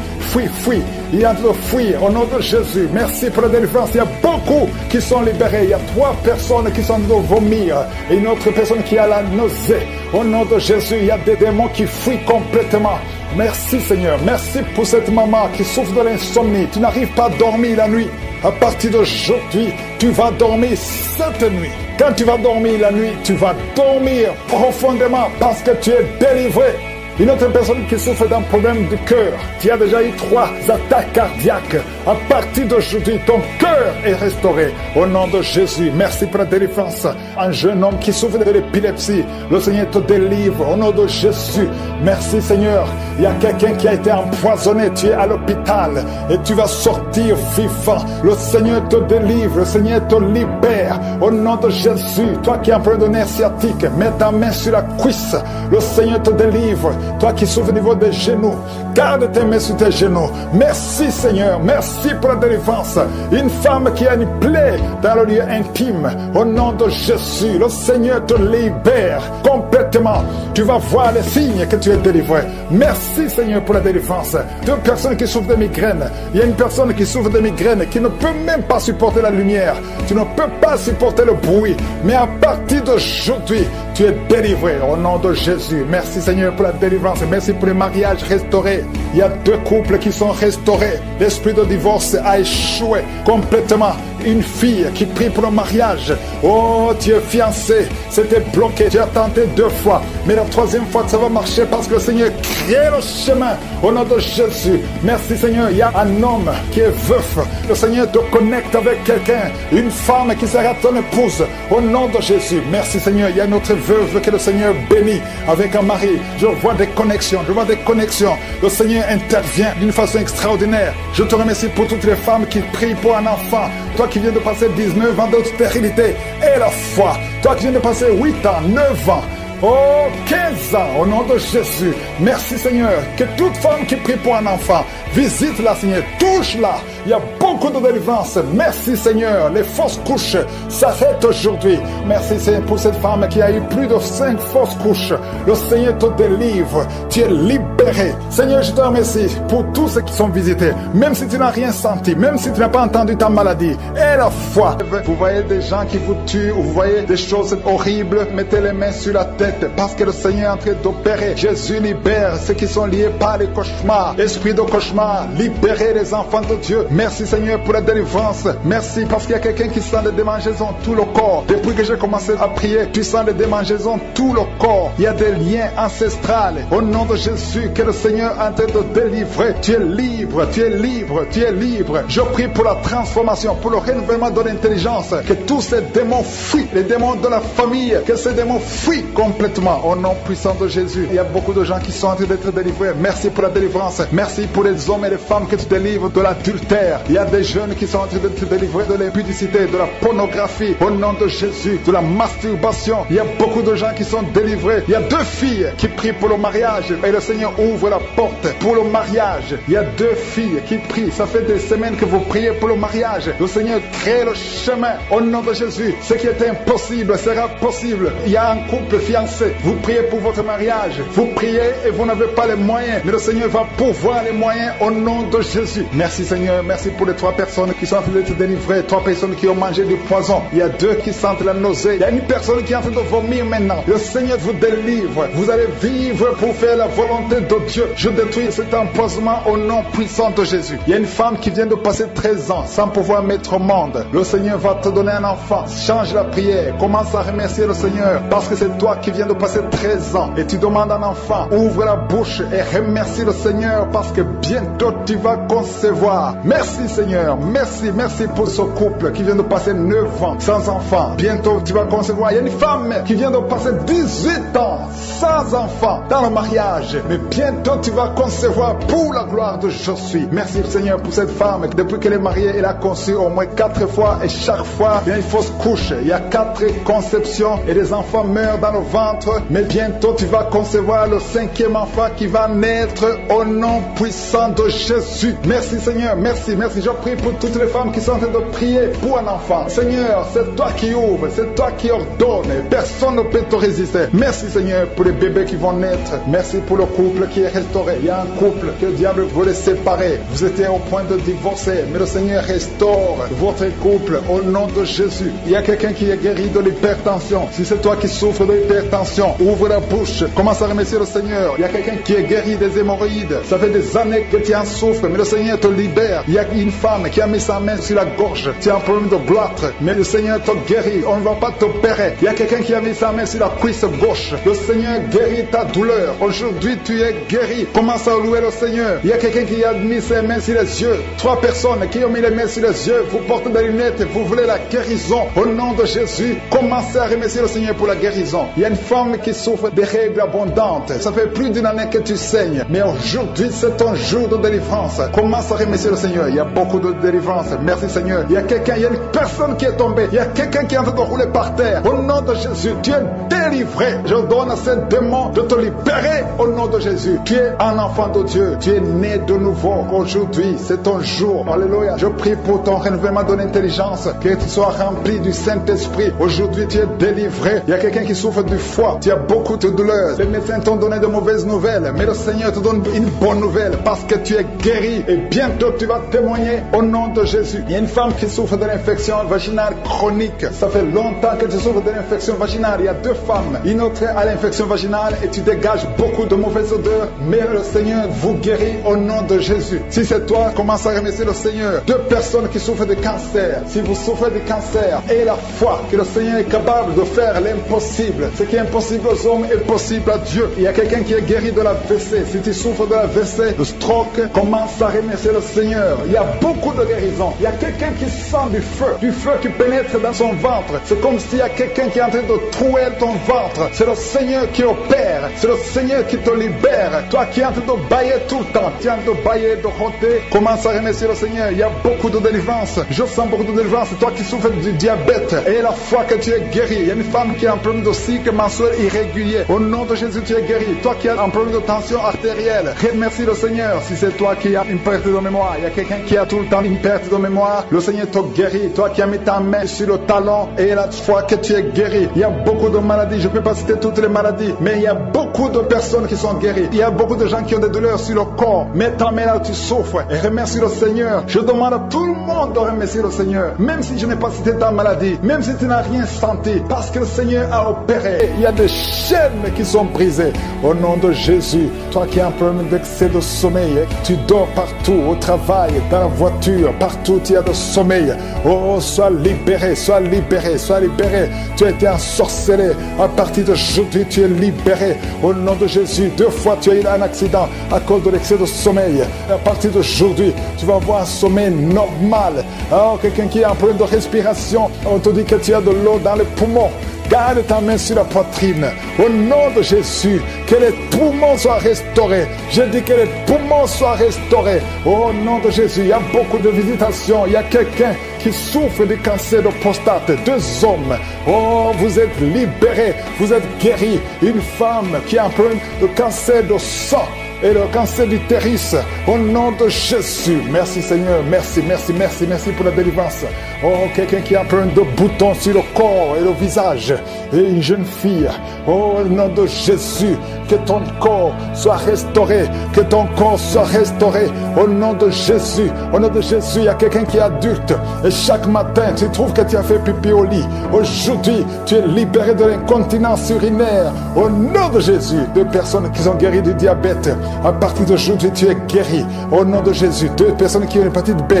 Il y a de fuir au nom de Jésus. Merci pour la délivrance. Il y a beaucoup qui sont libérés. Il y a 3 personnes qui sont de vomir et une autre personne qui a la nausée. Au nom de Jésus, il y a des démons qui fuient complètement. Merci Seigneur. Merci pour cette maman qui souffre de l'insomnie. Tu n'arrives pas à dormir la nuit. À partir d'aujourd'hui, tu vas dormir cette nuit. Quand tu vas dormir la nuit, tu vas dormir profondément parce que tu es délivré. Une autre personne qui souffre d'un problème de cœur, qui a déjà eu 3 attaques cardiaques, à partir d'aujourd'hui, ton cœur est restauré. Au nom de Jésus, merci pour la délivrance. Un jeune homme qui souffre de l'épilepsie, le Seigneur te délivre. Au nom de Jésus, merci Seigneur. Il y a quelqu'un qui a été empoisonné, tu es à l'hôpital et tu vas sortir vivant. Le Seigneur te délivre, le Seigneur te libère. Au nom de Jésus, toi qui es en problème de nerf sciatique, mets ta main sur la cuisse. Le Seigneur te délivre. Toi qui souffres au niveau des genoux, garde tes mains sur tes genoux. Merci Seigneur, merci pour la délivrance. Une femme qui a une plaie dans le lieu intime, au nom de Jésus, le Seigneur te libère complètement. Tu vas voir les signes que tu es délivré. Merci Seigneur pour la délivrance. 2 personnes qui souffrent de migraines. Il y a une personne qui souffre de migraines qui ne peut même pas supporter la lumière. Tu ne peux pas supporter le bruit. Mais à partir d'aujourd'hui, tu es délivré au nom de Jésus. Merci Seigneur pour la délivrance. Merci pour les mariages restaurés. Il y a 2 couples qui sont restaurés. L'esprit de divorce a échoué complètement. Une fille qui prie pour le mariage. Oh, tu es fiancé. C'était bloqué. Tu as tenté 2 fois. Mais la 3e fois, ça va marcher parce que le Seigneur crée le chemin. Au nom de Jésus. Merci Seigneur. Il y a un homme qui est veuf. Le Seigneur te connecte avec quelqu'un. Une femme qui sera ton épouse. Au nom de Jésus. Merci Seigneur. Il y a notre veuve que le Seigneur bénit avec un mari. Je vois des connexions. Le Seigneur intervient d'une façon extraordinaire. Je te remercie pour toutes les femmes qui prient pour un enfant. Toi qui viens de passer 19 ans de stérilité et la foi. Toi qui viens de passer 8 ans, 9 ans. Oh, 15 ans, au nom de Jésus. Merci Seigneur, que toute femme qui prie pour un enfant, visite-la Seigneur, touche-la. Il y a beaucoup de délivrance. Merci Seigneur, les fausses couches s'arrêtent aujourd'hui. Merci Seigneur pour cette femme qui a eu plus de 5 fausses couches. Le Seigneur te délivre, tu es libéré. Seigneur, je te remercie pour tous ceux qui sont visités. Même si tu n'as rien senti, même si tu n'as pas entendu ta maladie, et la foi. Vous voyez des gens qui vous tuent, vous voyez des choses horribles, mettez les mains sur la tête parce que le Seigneur est en train d'opérer. Jésus libère ceux qui sont liés par les cauchemars. Esprit de cauchemar, libérez les enfants de Dieu. Merci Seigneur pour la délivrance. Merci parce qu'il y a quelqu'un qui sent des démangeaisons tout le corps. Depuis que j'ai commencé à prier, tu sens des démangeaisons tout le corps. Il y a des liens ancestrales. Au nom de Jésus, que le Seigneur est en train de délivrer. Tu es libre, tu es libre, tu es libre. Je prie pour la transformation, pour le renouvellement de l'intelligence. Que tous ces démons fuient, les démons de la famille, que ces démons fuient complètement. Au nom puissant de Jésus. Il y a beaucoup de gens qui sont en train d'être délivrés. Merci pour la délivrance. Merci pour les hommes et les femmes que tu délivres de l'adultère. Il y a des jeunes qui sont en train d'être délivrés de l'impudicité, de la pornographie. Au nom de Jésus, de la masturbation. Il y a beaucoup de gens qui sont délivrés. Il y a 2 filles qui prient pour le mariage. Et le Seigneur ouvre la porte pour le mariage. Il y a 2 filles qui prient. Ça fait des semaines que vous priez pour le mariage. Le Seigneur crée le chemin. Au nom de Jésus, ce qui est impossible sera possible. Il y a un couple fiancé. Vous priez pour votre mariage. Vous priez et vous n'avez pas les moyens. Mais le Seigneur va pourvoir les moyens au nom de Jésus. Merci Seigneur. Merci pour les 3 personnes qui sont en train d'être délivrées. 3 personnes qui ont mangé du poison. Il y a 2 qui sentent la nausée. Il y a une personne qui est en train de vomir maintenant. Le Seigneur vous délivre. Vous allez vivre pour faire la volonté de Dieu. Je détruis cet empoisonnement au nom puissant de Jésus. Il y a une femme qui vient de passer 13 ans sans pouvoir mettre au monde. Le Seigneur va te donner un enfant. Change la prière. Commence à remercier le Seigneur parce que c'est toi qui viens de passer 13 ans et tu demandes un enfant. Ouvre la bouche et remercie le Seigneur parce que bientôt tu vas concevoir. Merci Seigneur. Merci, merci pour ce couple qui vient de passer 9 ans sans enfant. Bientôt tu vas concevoir. Il y a une femme qui vient de passer 18 ans sans enfant dans le mariage. Mais bientôt tu vas concevoir pour la gloire de Je suis. Merci Seigneur pour cette femme. Depuis qu'elle est mariée, elle a conçu au moins 4 fois et chaque fois il y a une fausse couche. Il y a 4 conceptions et les enfants meurent dans le ventre. Mais bientôt tu vas concevoir le 5e enfant qui va naître au nom puissant de Jésus. Merci Seigneur, merci, merci. Je prie pour toutes les femmes qui sont en train de prier pour un enfant. Seigneur, c'est toi qui ouvres, c'est toi qui ordonnes. Personne ne peut te résister. Merci Seigneur pour les bébés qui vont naître. Merci pour le couple qui est restauré. Il y a un couple que le diable voulait séparer. Vous étiez au point de divorcer, mais le Seigneur restaure votre couple au nom de Jésus. Il y a quelqu'un qui est guéri de l'hypertension. Si c'est toi qui souffres de l'hypertension, ouvre la bouche, commence à remercier le Seigneur. Il y a quelqu'un qui est guéri des hémorroïdes. Ça fait des années que tu en souffres, mais le Seigneur te libère. Il y a une femme qui a mis sa main sur la gorge. Tu as un problème de gloître, mais le Seigneur te guérit. On ne va pas t'opérer. Il y a quelqu'un qui a mis sa main sur la cuisse gauche. Le Seigneur guérit ta douleur. Aujourd'hui, tu es guéri. Commence à louer le Seigneur. Il y a quelqu'un qui a mis ses mains sur les yeux. 3 personnes qui ont mis les mains sur les yeux. Vous portez des lunettes et vous voulez la guérison. Au nom de Jésus, commencez à remercier le Seigneur pour la guérison. Il y a une femme qui souffre des règles abondantes. Ça fait plus d'une année que tu saignes. Mais aujourd'hui, c'est ton jour de délivrance. Commence à remercier le Seigneur. Il y a beaucoup de délivrance. Merci Seigneur. Il y a quelqu'un, il y a une personne qui est tombée. Il y a quelqu'un qui est en train de rouler par terre. Au nom de Jésus, tu es délivré. Je donne à ces démons de te libérer au nom de Jésus. Tu es un enfant de Dieu. Tu es né de nouveau. Aujourd'hui, c'est ton jour. Alléluia. Je prie pour ton renouvellement de l'intelligence. Que tu sois rempli du Saint-Esprit. Aujourd'hui, tu es délivré. Il y a quelqu'un qui souffre du foie. Tu as beaucoup de douleurs. Les médecins t'ont donné de mauvaises nouvelles. Mais le Seigneur te donne une bonne nouvelle parce que tu es guéri. Et bientôt, tu vas témoigner au nom de Jésus. Il y a une femme qui souffre de l'infection vaginale chronique. Ça fait longtemps que tu souffres de l'infection vaginale. Il y a 2 femmes. Une autre a l'infection vaginale et tu dégages beaucoup de mauvaises odeurs. Mais le Seigneur vous guérit au nom de Jésus. Si c'est toi, commence à remercier le Seigneur. 2 personnes qui souffrent de cancer. Si vous souffrez de cancer, ayez la foi que le Seigneur est capable de faire l'impossible. Ce qui est impossible aux hommes est possible à Dieu. Il y a quelqu'un qui est guéri de la WC. Si tu souffres de la WC, de stroke, commence à remercier le Seigneur. Il y a beaucoup de guérisons. Il y a quelqu'un qui sent du feu qui pénètre dans son ventre. C'est comme s'il y a quelqu'un qui est en train de trouer ton ventre. C'est le Seigneur qui opère. C'est le Seigneur qui te libère. Père, toi qui es en train de bailler tout le temps, tu es en train de bailler, de compter, commence à remercier le Seigneur. Il y a beaucoup de délivrance. Je sens beaucoup de délivrance. Toi qui souffres du diabète et la foi que tu es guéri. Il y a une femme qui a un problème de cycle mensuel irrégulier. Au nom de Jésus, tu es guéri. Toi qui as un problème de tension artérielle, remercie le Seigneur. Si c'est toi qui as une perte de mémoire, il y a quelqu'un qui a tout le temps une perte de mémoire, le Seigneur te guérit. Toi qui as mis ta main sur le talon et la foi que tu es guéri. Il y a beaucoup de maladies. Je ne peux pas citer toutes les maladies, mais il y a beaucoup de personnes qui sont guéries. Il y a beaucoup de gens qui ont des douleurs sur le corps. Mets ta main là où tu souffres et remercie le Seigneur. Je demande à tout le monde de remercier le Seigneur. Même si je n'ai pas cité ta maladie, même si tu n'as rien senti, parce que le Seigneur a opéré. Il y a des chaînes qui sont brisées. Au nom de Jésus, toi qui as un problème d'excès de sommeil, tu dors partout, au travail, dans la voiture, partout tu as de sommeil. Oh, sois libéré, sois libéré, sois libéré. Tu as été ensorcelé. À partir d'aujourd'hui, tu es libéré. Au nom de Jésus, 2 fois tu as eu un accident à cause de l'excès de sommeil. À partir d'aujourd'hui, tu vas avoir un sommeil normal. Oh, quelqu'un qui a un problème de respiration, on te dit que tu as de l'eau dans les poumons. Garde ta main sur la poitrine. Au nom de Jésus, que les poumons soient restaurés. Je dis que les poumons soient restaurés. Au nom de Jésus, il y a beaucoup de visitations. Il y a quelqu'un qui souffre du cancer de prostate. 2 hommes. Oh, vous êtes libérés. Vous êtes guéris. Une femme qui a un problème de cancer de sang et le cancer d'utérus, au nom de Jésus. Merci Seigneur, merci pour la délivrance. Oh, quelqu'un qui a un problème de boutons sur le corps et le visage, et une jeune fille, oh, au nom de Jésus, que ton corps soit restauré, que ton corps soit restauré, au nom de Jésus. Au nom de Jésus, il y a quelqu'un qui est adulte, et chaque matin, tu trouves que tu as fait pipi au lit. Aujourd'hui, tu es libéré de l'incontinence urinaire, au nom de Jésus. 2 personnes qui sont guéries du diabète, à partir d'aujourd'hui, tu es guéri. Au nom de Jésus. 2 personnes qui ont l'hépatite B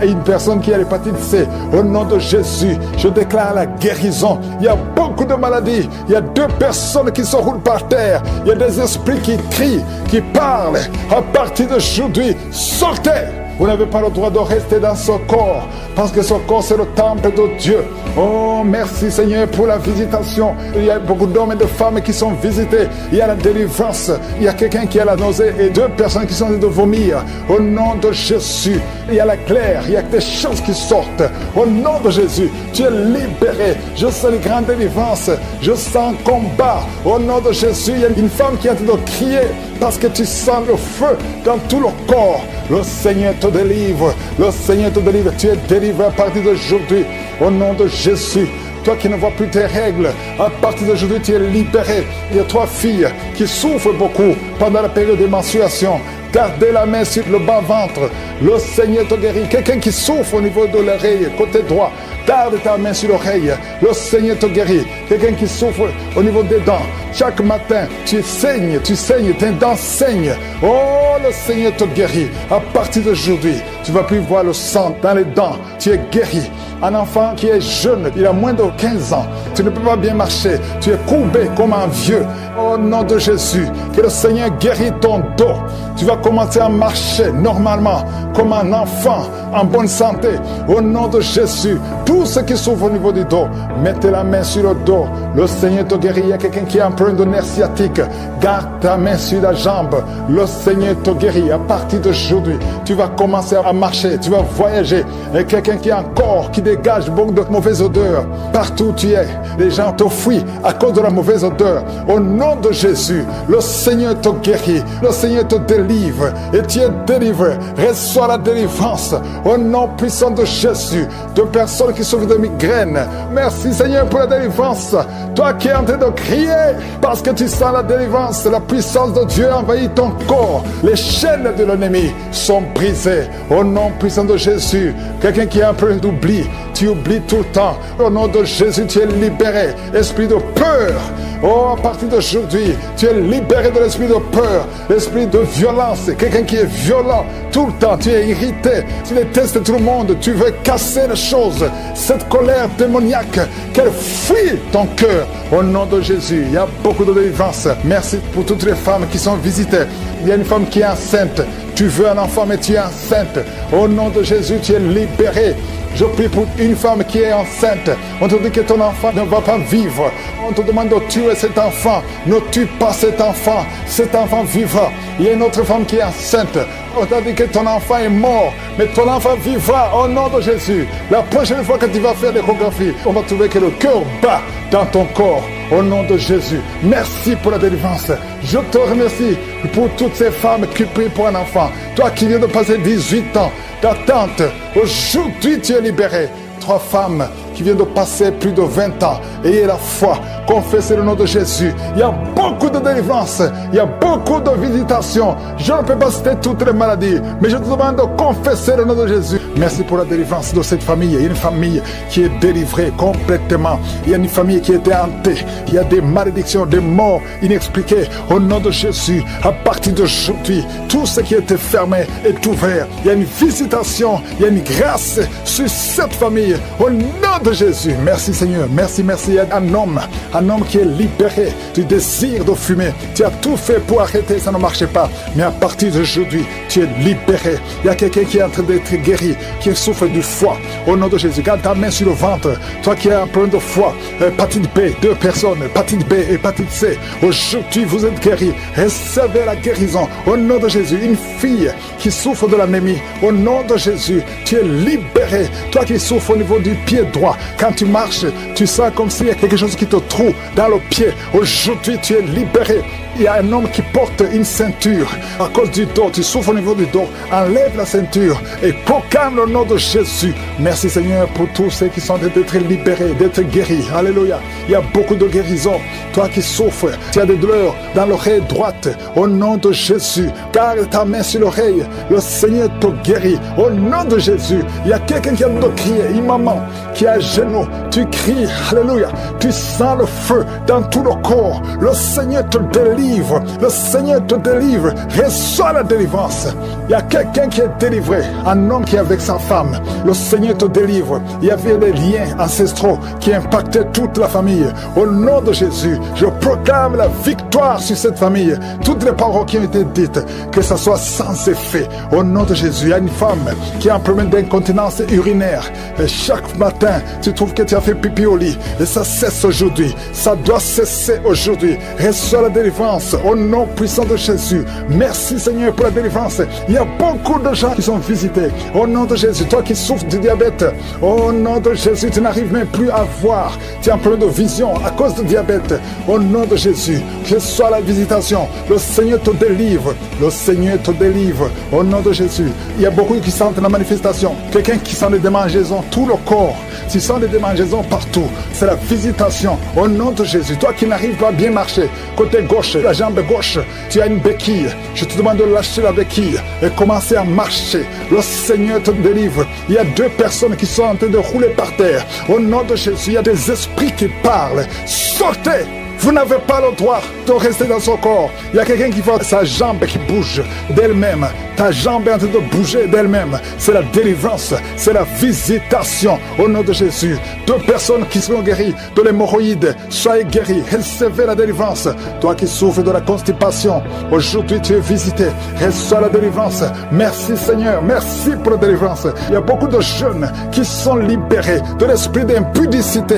et une personne qui a l'hépatite C. Au nom de Jésus, je déclare la guérison. Il y a beaucoup de maladies. Il y a 2 personnes qui se roulent par terre. Il y a des esprits qui crient, qui parlent. À partir d'aujourd'hui, sortez. Vous n'avez pas le droit de rester dans ce corps, parce que ce corps, c'est le temple de Dieu. Oh, merci Seigneur pour la visitation. Il y a beaucoup d'hommes et de femmes qui sont visités. Il y a la délivrance. Il y a quelqu'un qui a la nausée et 2 personnes qui sont en train de vomir. Au nom de Jésus, il y a la claire. Il y a des choses qui sortent. Au nom de Jésus, tu es libéré. Je sens les grandes délivrances. Je sens combat. Au nom de Jésus, il y a une femme qui est en train de crier parce que tu sens le feu dans tout le corps. Le Seigneur te délivre. Le Seigneur te délivre. Tu es délivré à partir d'aujourd'hui. Au nom de Jésus. Toi qui ne vois plus tes règles, à partir d'aujourd'hui, tu es libéré. Il y a 3 filles qui souffrent beaucoup pendant la période de menstruation. Gardez la main sur le bas-ventre. Le Seigneur te guérit. Quelqu'un qui souffre au niveau de l'oreille, côté droit, garde ta main sur l'oreille. Le Seigneur te guérit. Quelqu'un qui souffre au niveau des dents. Chaque matin, tu saignes, tes dents saignent. Oh, le Seigneur te guérit. À partir d'aujourd'hui, tu ne vas plus voir le sang dans les dents. Tu es guéri. Un enfant qui est jeune, il a moins de 15 ans. Tu ne peux pas bien marcher. Tu es courbé comme un vieux. Au nom de Jésus, que le Seigneur guérit ton dos. Tu vas commencer à marcher normalement, comme un enfant, en bonne santé. Au nom de Jésus, tous ceux qui souffrent au niveau du dos, mettez la main sur le dos. Le Seigneur te guérit. Il y a quelqu'un qui a un problème de nerf sciatique. Garde ta main sur la jambe. Le Seigneur te guérit. À partir d'aujourd'hui, tu vas commencer à marcher. Tu vas voyager. Et quelqu'un qui a un corps qui dégage beaucoup de mauvaises odeurs. Partout où tu es, les gens te fuient à cause de la mauvaise odeur. Au nom de Jésus, le Seigneur te guérit. Le Seigneur te délivre. Et tu es délivré. Reçois la délivrance. Au nom puissant de Jésus. De personnes qui souffrent de migraines. Merci Seigneur pour la délivrance. Toi qui es en train de crier parce que tu sens la délivrance, la puissance de Dieu envahit ton corps. Les chaînes de l'ennemi sont brisées. Au nom puissant de Jésus. Quelqu'un qui a un peu d'oubli, tu oublies tout le temps. Au nom de Jésus, tu es libéré. Esprit de peur. Oh, à partir d'aujourd'hui, tu es libéré de l'esprit de peur, l'esprit de violence. Quelqu'un qui est violent tout le temps, tu es irrité, tu détestes tout le monde, tu veux casser les choses. Cette colère démoniaque, qu'elle fuit ton cœur. Au nom de Jésus, il y a beaucoup de délivrance. Merci pour toutes les femmes qui sont visitées. Il y a une femme qui est enceinte. Tu veux un enfant, mais tu es enceinte. Au nom de Jésus, tu es libéré. Je prie pour une femme qui est enceinte. On te dit que ton enfant ne va pas vivre. On te demande de tuer cet enfant. Ne tue pas cet enfant. Cet enfant vivra. Il y a une autre femme qui est enceinte. On t'a dit que ton enfant est mort, mais ton enfant vivra au nom de Jésus. La prochaine fois que tu vas faire l'échographie, on va trouver que le cœur bat dans ton corps au nom de Jésus. Merci pour la délivrance. Je te remercie pour toutes ces femmes qui prient pour un enfant. Toi qui viens de passer 18 ans d'attente, aujourd'hui tu es libéré. 3 femmes qui viennent de passer plus de 20 ans. Ayez la foi, confessez le nom de Jésus. Il y a beaucoup de délivrance, il y a beaucoup de visitations. Je ne peux pas citer toutes les maladies, mais je te demande de confesser le nom de Jésus. Merci pour la délivrance de cette famille. Il y a une famille qui est délivrée complètement. Il y a une famille qui était hantée. Il y a des malédictions, des morts inexpliquées. Au nom de Jésus, à partir d'aujourd'hui, tout ce qui était fermé est ouvert. Il y a une visitation, il y a une grâce sur cette famille. Au nom de Jésus, merci Seigneur, merci. Il y a un homme qui est libéré du désir de fumer. Tu as tout fait pour arrêter, ça ne marchait pas. Mais à partir d'aujourd'hui, tu es libéré. Il y a quelqu'un qui est en train d'être guéri, qui souffre du foie. Au nom de Jésus, garde ta main sur le ventre. Toi qui as un problème de foie, hépatite B, 2 personnes, hépatite B, hépatite C. Aujourd'hui, vous êtes guéris. Recevez la guérison. Au nom de Jésus, une fille qui souffre de l'anémie. Au nom de Jésus, tu es libéré. Toi qui souffres au niveau du pied droit, quand tu marches, tu sens comme s'il y a quelque chose qui te troue dans le pied. Aujourd'hui, tu es libéré. Il y a un homme qui porte une ceinture à cause du dos. Tu souffres au niveau du dos. Enlève la ceinture et proclame le nom de Jésus. Merci Seigneur pour tous ceux qui sont d'être libérés, d'être guéris. Alléluia. Il y a beaucoup de guérisons. Toi qui souffres, tu as des douleurs dans l'oreille droite. Au nom de Jésus, garde ta main sur l'oreille. Le Seigneur te guérit. Au nom de Jésus, il y a quelqu'un qui a de crier. Une maman qui est à genoux. Tu cries. Alléluia. Tu sens le feu dans tout le corps. Le Seigneur te délivre. Le Seigneur te délivre. Reçois la délivrance. Il y a quelqu'un qui est délivré. Un homme qui est avec sa femme. Le Seigneur te délivre. Il y avait des liens ancestraux qui impactaient toute la famille. Au nom de Jésus, je proclame la victoire sur cette famille. Toutes les paroles qui ont été dites, que ça soit sans effet. Au nom de Jésus, il y a une femme qui a un problème d'incontinence urinaire. Et chaque matin, tu trouves que tu as fait pipi au lit. Et ça cesse aujourd'hui. Ça doit cesser aujourd'hui. Reçois la délivrance au nom puissant de Jésus. Merci Seigneur pour la délivrance. Il y a beaucoup de gens qui sont visités. Au nom de Jésus, toi qui souffres du diabète, au nom de Jésus, tu n'arrives même plus à voir. Tu as un problème de vision à cause du diabète. Au nom de Jésus, reçois la visitation. Le Seigneur te délivre. Le Seigneur te délivre. Au nom de Jésus, il y a beaucoup qui sentent la manifestation. Quelqu'un qui sent des démangeaisons, tout le corps. Tu sens des démangeaisons partout. C'est la visitation. Au nom de Jésus, toi qui n'arrives pas à bien marcher, côté gauche, la jambe gauche, tu as une béquille. Je te demande de lâcher la béquille et commencer à marcher. Le Seigneur te délivre. Il y a 2 personnes qui sont en train de rouler par terre. Au nom de Jésus, il y a des esprits qui parlent. Sortez! Vous n'avez pas le droit de rester dans son corps. Il y a quelqu'un qui voit sa jambe qui bouge d'elle-même. Ta jambe est en train de bouger d'elle-même. C'est la délivrance, c'est la visitation au nom de Jésus. 2 personnes qui seront guéries de l'hémorroïde, soyez guéris, recevez la délivrance. Toi qui souffres de la constipation, aujourd'hui tu es visité. Reçois la délivrance. Merci Seigneur, merci pour la délivrance. Il y a beaucoup de jeunes qui sont libérés de l'esprit d'impudicité.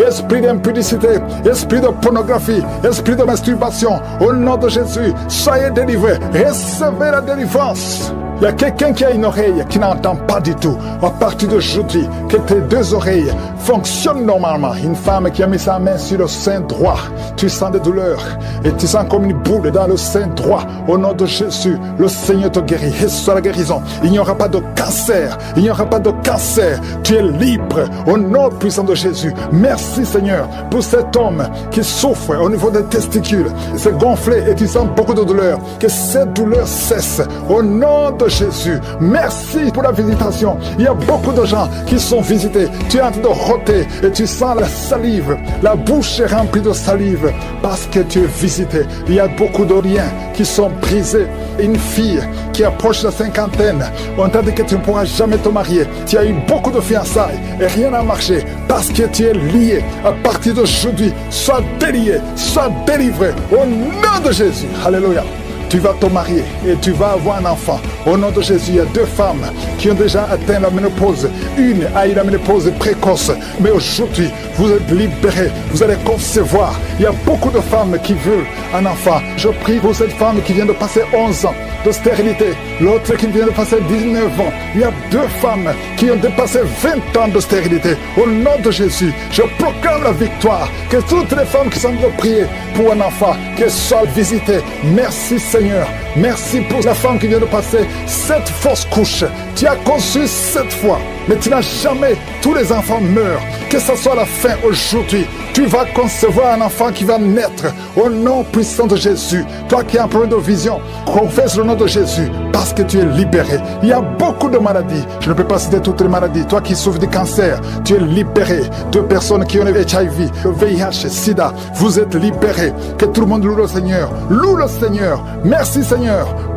Esprit d'impudicité, esprit de pornographie, esprit de masturbation, au nom de Jésus, soyez délivrés, recevez la délivrance. Il y a quelqu'un qui a une oreille qui n'entend pas du tout. À partir d'aujourd'hui, que tes 2 oreilles fonctionnent normalement. Une femme qui a mis sa main sur le sein droit, tu sens des douleurs et tu sens comme une boule dans le sein droit. Au nom de Jésus, le Seigneur te guérit. Reçois la guérison. Il n'y aura pas de cancer. Il n'y aura pas de cancer. Tu es libre au nom puissant de Jésus. Merci Seigneur pour cet homme qui souffre au niveau des testicules. C'est gonflé et tu sens beaucoup de douleur. Que cette douleur cesse au nom de Jésus. Merci pour la visitation. Il y a beaucoup de gens qui sont visités. Tu es en train de rôter et tu sens la salive. La bouche est remplie de salive parce que tu es visité. Il y a beaucoup de liens qui sont brisés. Une fille qui approche la cinquantaine, on t'a dit que tu ne pourras jamais te marier. Tu as eu beaucoup de fiançailles et rien n'a marché parce que tu es lié. À partir d'aujourd'hui, sois délié, sois délivré au nom de Jésus. Alléluia. Tu vas te marier et tu vas avoir un enfant. Au nom de Jésus, il y a 2 femmes qui ont déjà atteint la ménopause. Une a eu la ménopause précoce. Mais aujourd'hui, vous êtes libérés. Vous allez concevoir. Il y a beaucoup de femmes qui veulent un enfant. Je prie pour cette femme qui vient de passer 11 ans de stérilité. L'autre qui vient de passer 19 ans. Il y a 2 femmes qui ont dépassé 20 ans de stérilité. Au nom de Jésus, je proclame la victoire. Que toutes les femmes qui sont de prier pour un enfant, qu'elles soient visitées. Merci Seigneur. Merci pour la femme qui vient de passer 7 fausses couches. Tu as conçu 7 fois, mais tu n'as jamais. Tous les enfants meurent. Que ce soit la fin aujourd'hui. Tu vas concevoir un enfant qui va naître au nom puissant de Jésus. Toi qui as un problème de vision, confesse le nom de Jésus parce que tu es libéré. Il y a beaucoup de maladies. Je ne peux pas citer toutes les maladies. Toi qui souffres de cancer, tu es libéré. 2 personnes qui ont le HIV, le VIH, SIDA, vous êtes libérés. Que tout le monde loue le Seigneur. Loue le Seigneur. Merci Seigneur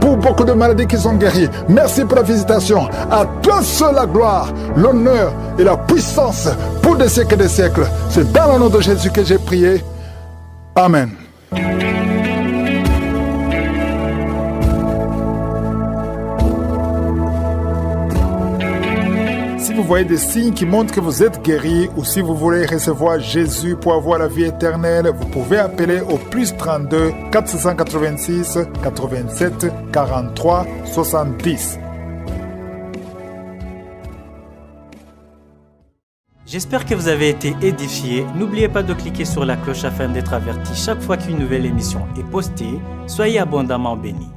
pour beaucoup de maladies qui sont guéries. Merci pour la visitation. À toi seul la gloire, l'honneur et la puissance pour des siècles et des siècles. C'est dans le nom de Jésus que j'ai prié. Amen. Si vous voyez des signes qui montrent que vous êtes guéri ou si vous voulez recevoir Jésus pour avoir la vie éternelle, vous pouvez appeler au +32 486 87 43 70.
J'espère que vous avez été édifiés. N'oubliez pas de cliquer sur la cloche afin d'être averti chaque fois qu'une nouvelle émission est postée. Soyez abondamment bénis.